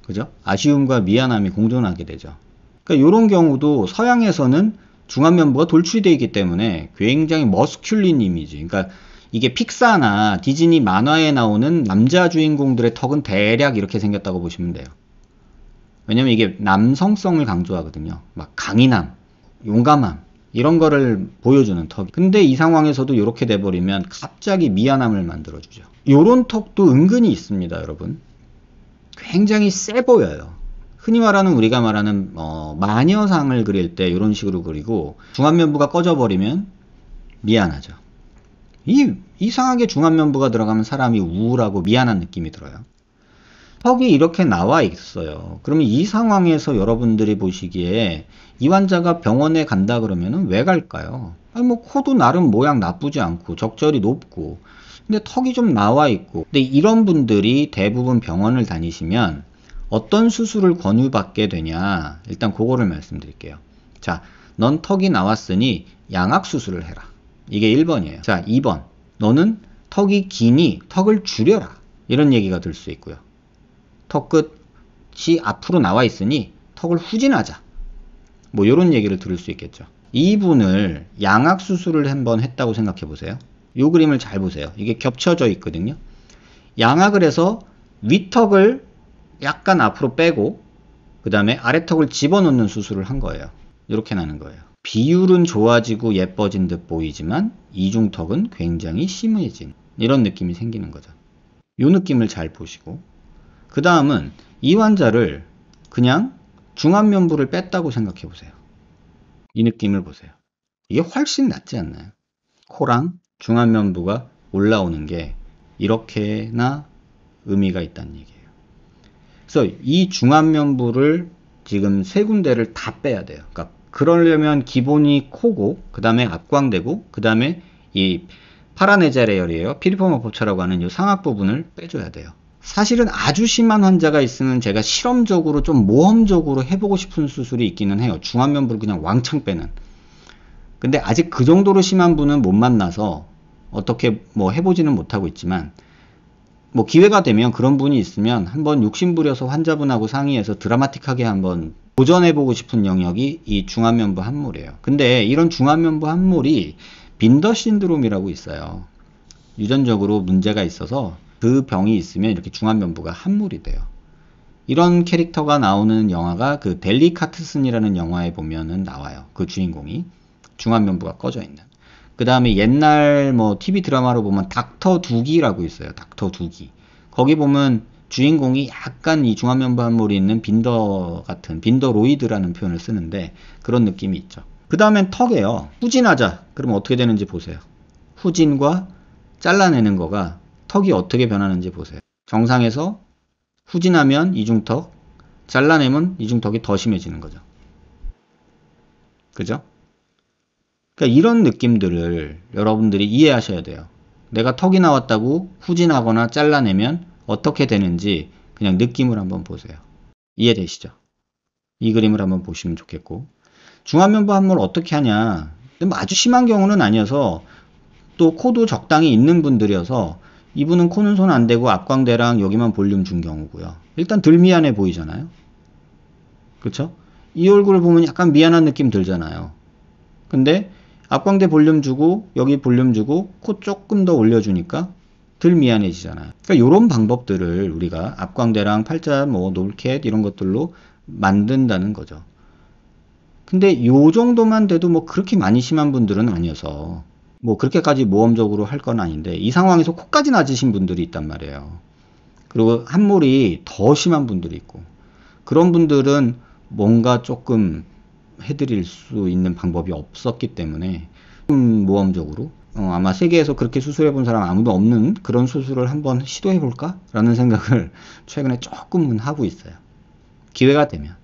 그죠? 아쉬움과 미안함이 공존하게 되죠. 그러니까 이런 경우도 서양에서는 중안면부가 돌출이 되어 있기 때문에 굉장히 머스큘린 이미지. 그러니까 이게 픽사나 디즈니 만화에 나오는 남자 주인공들의 턱은 대략 이렇게 생겼다고 보시면 돼요. 왜냐면 이게 남성성을 강조하거든요. 막 강인함, 용감함 이런 거를 보여주는 턱. 근데 이 상황에서도 이렇게 돼버리면 갑자기 미안함을 만들어주죠. 요런 턱도 은근히 있습니다, 여러분. 굉장히 세 보여요. 흔히 말하는 우리가 말하는 마녀상을 그릴 때 이런 식으로 그리고 중안면부가 꺼져버리면 미안하죠. 이상하게 중안면부가 들어가면 사람이 우울하고 미안한 느낌이 들어요. 턱이 이렇게 나와 있어요. 그러면 이 상황에서 여러분들이 보시기에 이 환자가 병원에 간다 그러면 왜 갈까요? 아니 뭐 코도 나름 모양 나쁘지 않고 적절히 높고 근데 턱이 좀 나와 있고 근데 이런 분들이 대부분 병원을 다니시면 어떤 수술을 권유받게 되냐 일단 그거를 말씀드릴게요. 자, 넌 턱이 나왔으니 양악 수술을 해라. 이게 1번이에요. 자, 2번 너는 턱이 기니 턱을 줄여라. 이런 얘기가 들 수 있고요. 턱 끝이 앞으로 나와 있으니 턱을 후진하자. 뭐 이런 얘기를 들을 수 있겠죠. 이분을 양악 수술을 한번 했다고 생각해 보세요. 이 그림을 잘 보세요. 이게 겹쳐져 있거든요. 양악을 해서 윗턱을 약간 앞으로 빼고 그 다음에 아래턱을 집어넣는 수술을 한 거예요. 이렇게 나는 거예요. 비율은 좋아지고 예뻐진 듯 보이지만 이중턱은 굉장히 심해진 이런 느낌이 생기는 거죠. 이 느낌을 잘 보시고 그 다음은 이 환자를 그냥 중안면부를 뺐다고 생각해 보세요. 이 느낌을 보세요. 이게 훨씬 낫지 않나요? 코랑 중안면부가 올라오는 게 이렇게나 의미가 있다는 얘기예요. 그래서 이 중안면부를 지금 세 군데를 다 빼야 돼요. 그러니까 그러려면 기본이 코고 그 다음에 앞광대고 그 다음에 이 파라네자레열이에요. 피리포마 포차라고 하는 이 상악 부분을 빼줘야 돼요. 사실은 아주 심한 환자가 있으면 제가 실험적으로 좀 모험적으로 해보고 싶은 수술이 있기는 해요. 중안면부를 그냥 왕창 빼는. 근데 아직 그 정도로 심한 분은 못 만나서 어떻게 뭐 해보지는 못하고 있지만, 뭐 기회가 되면 그런 분이 있으면 한번 욕심부려서 환자분하고 상의해서 드라마틱하게 한번 도전해보고 싶은 영역이 이 중안면부 함몰이에요. 근데 이런 중안면부 함몰이 빈더 신드롬이라고 있어요. 유전적으로 문제가 있어서 그 병이 있으면 이렇게 중안면부가 함몰이 돼요. 이런 캐릭터가 나오는 영화가 그 델리카트슨이라는 영화에 보면은 나와요. 그 주인공이 중안면부가 꺼져 있는. 그 다음에 옛날 뭐 TV 드라마로 보면 닥터 두기라고 있어요. 닥터 두기. 거기 보면 주인공이 약간 이 중안면부 함몰이 있는 빈더 같은, 빈더로이드라는 표현을 쓰는데 그런 느낌이 있죠. 그 다음엔 턱이에요. 후진하자. 그러면 어떻게 되는지 보세요. 후진과 잘라내는 거가 턱이 어떻게 변하는지 보세요. 정상에서 후진하면 이중턱, 잘라내면 이중턱이 더 심해지는 거죠. 그죠? 그러니까 이런 느낌들을 여러분들이 이해하셔야 돼요. 내가 턱이 나왔다고 후진하거나 잘라내면 어떻게 되는지 그냥 느낌을 한번 보세요. 이해되시죠? 이 그림을 한번 보시면 좋겠고, 중안면부 함몰 어떻게 하냐, 뭐 아주 심한 경우는 아니어서 또 코도 적당히 있는 분들이어서 이분은 코는 손 안 대고 앞광대랑 여기만 볼륨 준 경우고요. 일단 덜 미안해 보이잖아요. 그렇죠? 이 얼굴을 보면 약간 미안한 느낌 들잖아요. 근데 앞광대 볼륨 주고 여기 볼륨 주고 코 조금 더 올려주니까 덜 미안해지잖아요. 그러니까 이런 방법들을 우리가 앞광대랑 팔자, 뭐 놀캣 이런 것들로 만든다는 거죠. 근데 요 정도만 돼도 뭐 그렇게 많이 심한 분들은 아니어서 뭐 그렇게까지 모험적으로 할 건 아닌데, 이 상황에서 코까지 낮으신 분들이 있단 말이에요. 그리고 함몰이 더 심한 분들이 있고, 그런 분들은 뭔가 조금 해드릴 수 있는 방법이 없었기 때문에 모험적으로 아마 세계에서 그렇게 수술해 본 사람 아무도 없는 그런 수술을 한번 시도해 볼까? 라는 생각을 최근에 조금은 하고 있어요. 기회가 되면,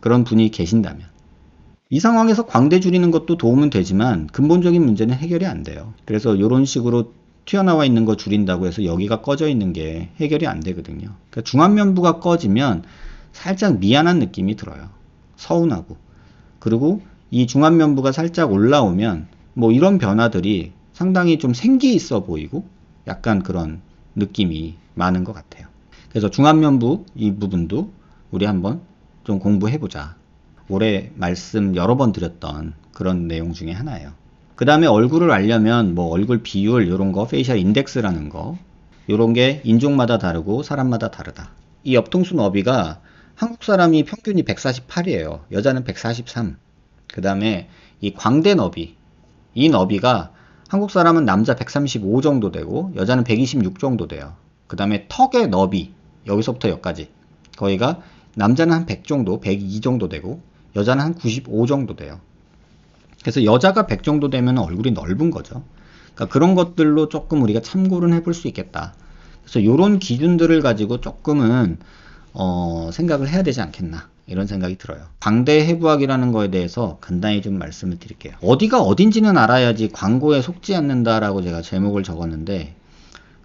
그런 분이 계신다면. 이 상황에서 광대 줄이는 것도 도움은 되지만 근본적인 문제는 해결이 안 돼요. 그래서 이런 식으로 튀어나와 있는 거 줄인다고 해서 여기가 꺼져 있는 게 해결이 안 되거든요. 그러니까 중안면부가 꺼지면 살짝 미안한 느낌이 들어요. 서운하고. 그리고 이 중안면부가 살짝 올라오면 뭐 이런 변화들이 상당히 좀 생기 있어 보이고 약간 그런 느낌이 많은 것 같아요. 그래서 중안면부 이 부분도 우리 한번 좀 공부해보자. 올해 말씀 여러 번 드렸던 그런 내용 중에 하나예요. 그 다음에 얼굴을 알려면 뭐 얼굴 비율 이런 거, 페이셜 인덱스라는 거, 이런 게 인종마다 다르고 사람마다 다르다. 이 옆통수 너비가 한국 사람이 평균이 148이에요. 여자는 143. 그 다음에 이 광대 너비, 이 너비가 한국 사람은 남자 135 정도 되고 여자는 126 정도 돼요. 그 다음에 턱의 너비, 여기서부터 여기까지 거기가 남자는 한 100 정도, 102 정도 되고 여자는 한 95 정도 돼요. 그래서 여자가 100 정도 되면 얼굴이 넓은 거죠. 그러니까 그런 것들로 조금 우리가 참고를 해볼 수 있겠다. 그래서 이런 기준들을 가지고 조금은 생각을 해야 되지 않겠나, 이런 생각이 들어요. 광대 해부학이라는 거에 대해서 간단히 좀 말씀을 드릴게요. 어디가 어딘지는 알아야지 광고에 속지 않는다라고 제가 제목을 적었는데,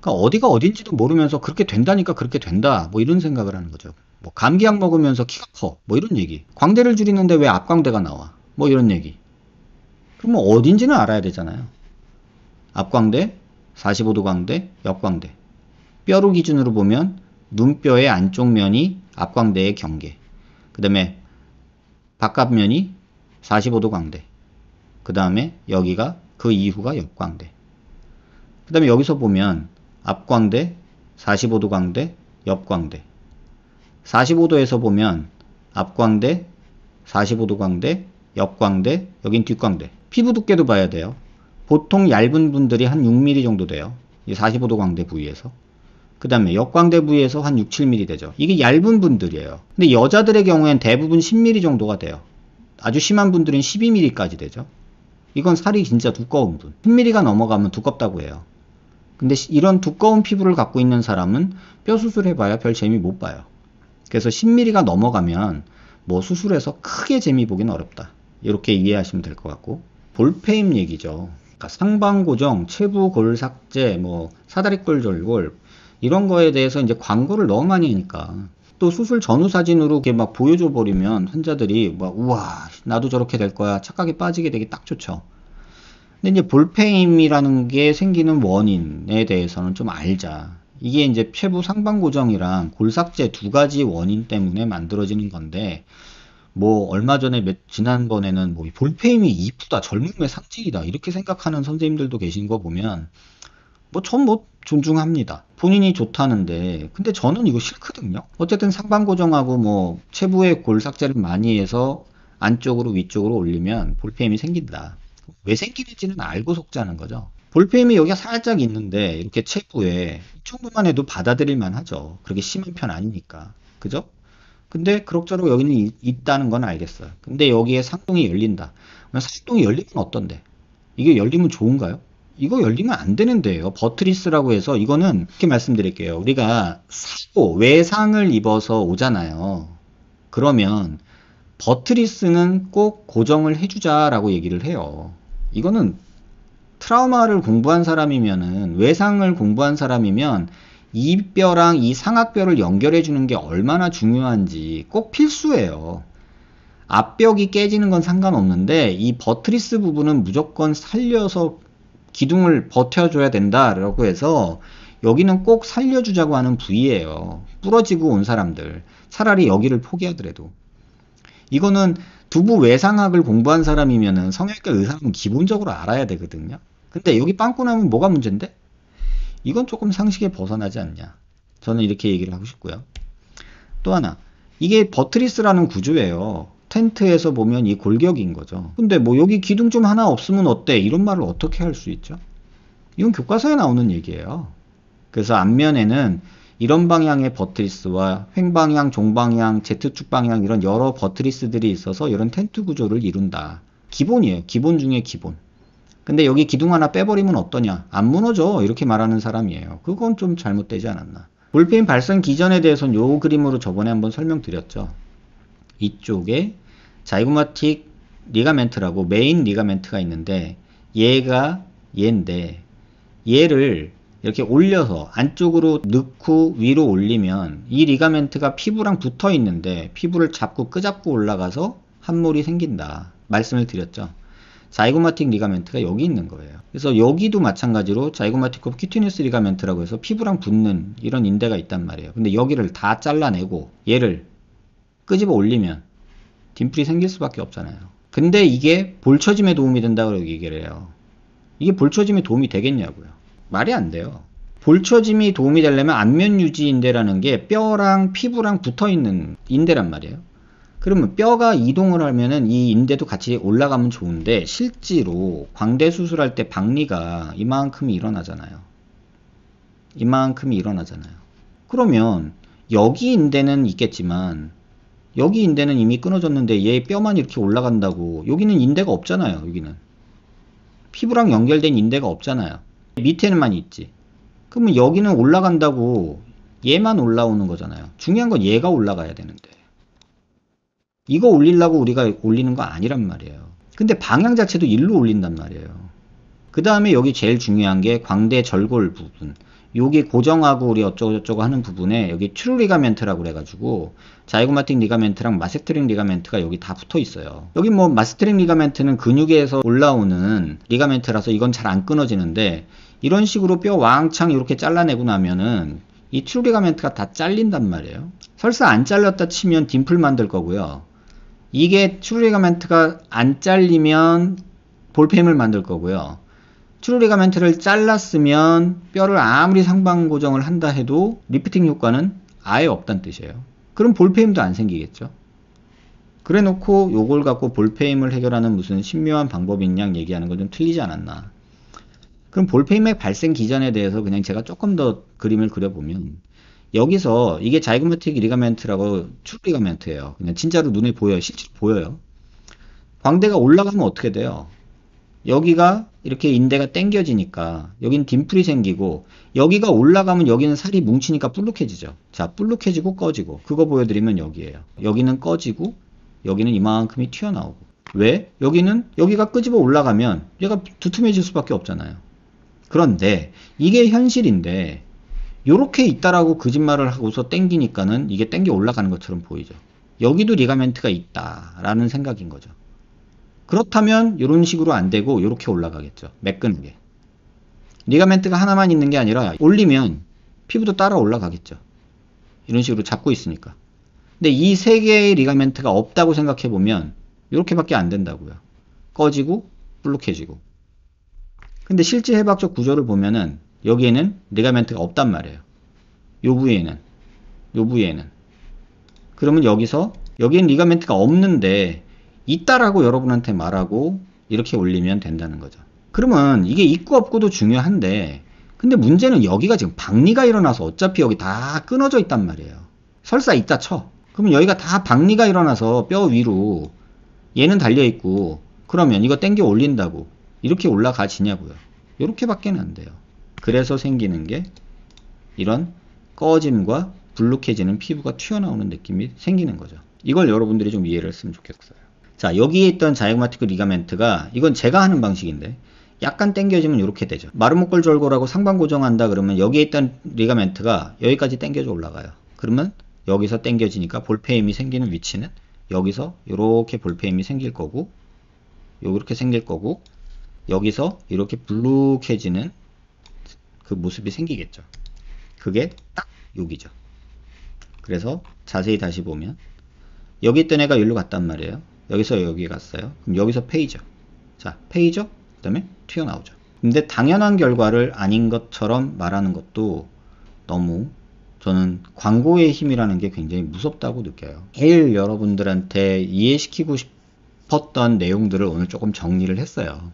그러니까 어디가 어딘지도 모르면서 그렇게 된다니까 그렇게 된다, 뭐 이런 생각을 하는 거죠. 뭐 감기약 먹으면서 키가 커, 뭐 이런 얘기. 광대를 줄이는데 왜 앞광대가 나와, 뭐 이런 얘기. 그럼 어딘지는 알아야 되잖아요. 앞광대, 45도 광대, 옆광대. 뼈로 기준으로 보면 눈뼈의 안쪽 면이 앞광대의 경계, 그 다음에 바깥면이 45도 광대, 그 다음에 여기가 그 이후가 옆광대. 그 다음에 여기서 보면 앞광대, 45도 광대, 옆광대. 45도에서 보면 앞광대, 45도 광대, 옆광대, 여긴 뒷광대. 피부 두께도 봐야 돼요. 보통 얇은 분들이 한 6mm 정도 돼요. 이 45도 광대 부위에서. 그 다음에 옆광대 부위에서 한 6, 7mm 되죠. 이게 얇은 분들이에요. 근데 여자들의 경우엔 대부분 10mm 정도가 돼요. 아주 심한 분들은 12mm까지 되죠. 이건 살이 진짜 두꺼운 분. 10mm가 넘어가면 두껍다고 해요. 근데 이런 두꺼운 피부를 갖고 있는 사람은 뼈 수술해봐야 별 재미 못 봐요. 그래서 10mm가 넘어가면 뭐 수술해서 크게 재미 보기는 어렵다, 이렇게 이해하시면 될 것 같고, 볼페임 얘기죠. 그러니까 상방고정, 체부골 삭제, 뭐 사다리꼴 절골, 이런 거에 대해서 이제 광고를 너무 많이 하니까 또 수술 전후 사진으로 이렇게 막 보여줘 버리면 환자들이 막 우와 나도 저렇게 될 거야 착각에 빠지게 되기 딱 좋죠. 근데 이제 볼페임이라는 게 생기는 원인에 대해서는 좀 알자. 이게 이제 폐부 상반고정이랑 골삭제 두 가지 원인 때문에 만들어지는 건데 뭐 얼마 전에 지난번에는 뭐 볼페임이 이쁘다 젊음의 상징이다 이렇게 생각하는 선생님들도 계신 거 보면 뭐 전 뭐 존중합니다. 본인이 좋다는데 근데 저는 이거 싫거든요. 어쨌든 상반고정하고 뭐 체부에 골삭제를 많이 해서 안쪽으로 위쪽으로 올리면 볼페임이 생긴다. 왜 생기는지는 알고 속자는 거죠. 볼페임이 여기가 살짝 있는데 이렇게 체부에 이 정도만 해도 받아들일만 하죠. 그렇게 심한 편 아니니까. 그죠? 근데 그럭저럭 여기는 있다는 건 알겠어요. 근데 여기에 상동이 열린다. 상동이 열리면 어떤데? 이게 열리면 좋은가요? 이거 열리면 안 되는데요. 버트리스라고 해서 이거는 이렇게 말씀드릴게요. 우리가 사고 외상을 입어서 오잖아요. 그러면 버트리스는 꼭 고정을 해주자라고 얘기를 해요. 이거는 트라우마를 공부한 사람이면은 외상을 공부한 사람이면 이 뼈랑 이 상악뼈를 연결해 주는 게 얼마나 중요한지 꼭 필수예요. 앞벽이 깨지는 건 상관없는데 이 버트리스 부분은 무조건 살려서 기둥을 버텨줘야 된다라고 해서 여기는 꼭 살려주자고 하는 부위예요. 부러지고 온 사람들 차라리 여기를 포기하더라도 이거는 두부 외상학을 공부한 사람이면은 성형외과 의사는 기본적으로 알아야 되거든요. 근데 여기 빵꾸 나면 뭐가 문제인데? 이건 조금 상식에 벗어나지 않냐. 저는 이렇게 얘기를 하고 싶고요. 또 하나, 이게 버트리스라는 구조예요. 텐트에서 보면 이 골격인 거죠. 근데 뭐 여기 기둥 좀 하나 없으면 어때? 이런 말을 어떻게 할 수 있죠? 이건 교과서에 나오는 얘기예요. 그래서 앞면에는 이런 방향의 버트리스와 횡방향, 종방향, Z축 방향 이런 여러 버트리스들이 있어서 이런 텐트 구조를 이룬다. 기본이에요. 기본 중에 기본. 근데 여기 기둥 하나 빼버리면 어떠냐? 안 무너져. 이렇게 말하는 사람이에요. 그건 좀 잘못되지 않았나. 볼페인 발생 기전에 대해서는 요 그림으로 저번에 한번 설명드렸죠. 이쪽에 자이고마틱 리가멘트라고 메인 리가멘트가 있는데 얘가 얘인데 얘를 이렇게 올려서 안쪽으로 넣고 위로 올리면 이 리가멘트가 피부랑 붙어 있는데 피부를 잡고 끄잡고 올라가서 함몰이 생긴다. 말씀을 드렸죠. 자이고마틱 리가멘트가 여기 있는 거예요. 그래서 여기도 마찬가지로 자이고마틱 오브 큐티니스 리가멘트라고 해서 피부랑 붙는 이런 인대가 있단 말이에요. 근데 여기를 다 잘라내고 얘를 끄집어 올리면 딤플이 생길 수밖에 없잖아요. 근데 이게 볼처짐에 도움이 된다고 얘기를 해요. 이게 볼처짐에 도움이 되겠냐고요. 말이 안 돼요. 볼처짐이 도움이 되려면 안면 유지 인대라는 게 뼈랑 피부랑 붙어 있는 인대란 말이에요. 그러면 뼈가 이동을 하면은 이 인대도 같이 올라가면 좋은데 실제로 광대 수술할 때 박리가 이만큼이 일어나잖아요. 이만큼이 일어나잖아요. 그러면 여기 인대는 있겠지만 여기 인대는 이미 끊어졌는데 얘 뼈만 이렇게 올라간다고 여기는 인대가 없잖아요. 여기는 피부랑 연결된 인대가 없잖아요. 밑에는만 있지. 그러면 여기는 올라간다고 얘만 올라오는 거잖아요. 중요한 건 얘가 올라가야 되는데 이거 올리려고 우리가 올리는 거 아니란 말이에요. 근데 방향 자체도 일로 올린단 말이에요. 그 다음에 여기 제일 중요한 게 광대 절골 부분. 여기 고정하고 우리 어쩌고저쩌고 하는 부분에 여기 트루 리가멘트라고 그래가지고 자이고마틱 리가멘트랑 마세트링 리가멘트가 여기 다 붙어 있어요. 여기 뭐 마세트링 리가멘트는 근육에서 올라오는 리가멘트라서 이건 잘 안 끊어지는데 이런 식으로 뼈 왕창 이렇게 잘라내고 나면은 이 트루 리가멘트가 다 잘린단 말이에요. 설사 안 잘렸다 치면 딤플 만들 거고요. 이게 트루 리가멘트가 안 잘리면 볼펜을 만들 거고요. 트루 리가멘트를 잘랐으면 뼈를 아무리 상방 고정을 한다 해도 리프팅 효과는 아예 없다는 뜻이에요. 그럼 볼페임도 안 생기겠죠. 그래 놓고 요걸 갖고 볼페임을 해결하는 무슨 신묘한 방법이 있냐 얘기하는 건 좀 틀리지 않았나. 그럼 볼페임의 발생 기전에 대해서 그냥 제가 조금 더 그림을 그려보면 여기서 이게 자이고마틱 리가멘트라고 트루 리가멘트예요. 그냥 진짜로 눈에 보여요. 실제로 보여요. 광대가 올라가면 어떻게 돼요? 여기가 이렇게 인대가 당겨지니까 여긴 딤플이 생기고 여기가 올라가면 여기는 살이 뭉치니까 불룩해지죠. 자, 불룩해지고 꺼지고 그거 보여드리면 여기에요. 여기는 꺼지고 여기는 이만큼이 튀어나오고 왜? 여기가 끄집어 올라가면 얘가 두툼해질 수밖에 없잖아요. 그런데 이게 현실인데 요렇게 있다라고 거짓말을 하고서 땡기니까는 이게 땡겨 올라가는 것처럼 보이죠. 여기도 리가멘트가 있다라는 생각인 거죠. 그렇다면 이런 식으로 안 되고 이렇게 올라가겠죠. 매끈하게. 리가멘트가 하나만 있는 게 아니라 올리면 피부도 따라 올라가겠죠. 이런 식으로 잡고 있으니까. 근데 이 세 개의 리가멘트가 없다고 생각해 보면 이렇게밖에 안 된다고요. 꺼지고 불룩해지고. 근데 실제 해부학적 구조를 보면은 여기에는 리가멘트가 없단 말이에요. 요 부위에는. 그러면 여기엔 리가멘트가 없는데 있다라고 여러분한테 말하고 이렇게 올리면 된다는 거죠. 그러면 이게 있고 없고도 중요한데 근데 문제는 여기가 지금 박리가 일어나서 어차피 여기 다 끊어져 있단 말이에요. 설사 있다 쳐. 그러면 여기가 다 박리가 일어나서 뼈 위로 얘는 달려있고 그러면 이거 땡겨 올린다고 이렇게 올라가지냐고요. 이렇게밖에는 안 돼요. 그래서 생기는 게 이런 꺼짐과 불룩해지는 피부가 튀어나오는 느낌이 생기는 거죠. 이걸 여러분들이 좀 이해를 했으면 좋겠어요. 자, 여기에 있던 자이고마티크 리가멘트가 이건 제가 하는 방식인데 약간 당겨지면 이렇게 되죠. 마르모꼴절골하고 상반 고정한다 그러면 여기에 있던 리가멘트가 여기까지 당겨져 올라가요. 그러면 여기서 당겨지니까 볼페임이 생기는 위치는 여기서 이렇게 볼페임이 생길 거고 이렇게 생길 거고 여기서 이렇게 불룩해지는 그 모습이 생기겠죠. 그게 딱 여기죠. 그래서 자세히 다시 보면 여기 있던 애가 여기로 갔단 말이에요. 여기서 여기 갔어요. 그럼 여기서 페이죠. 자, 페이죠? 그 다음에 튀어나오죠. 근데 당연한 결과를 아닌 것처럼 말하는 것도 너무 저는 광고의 힘이라는 게 굉장히 무섭다고 느껴요. 제일 여러분들한테 이해시키고 싶었던 내용들을 오늘 조금 정리를 했어요.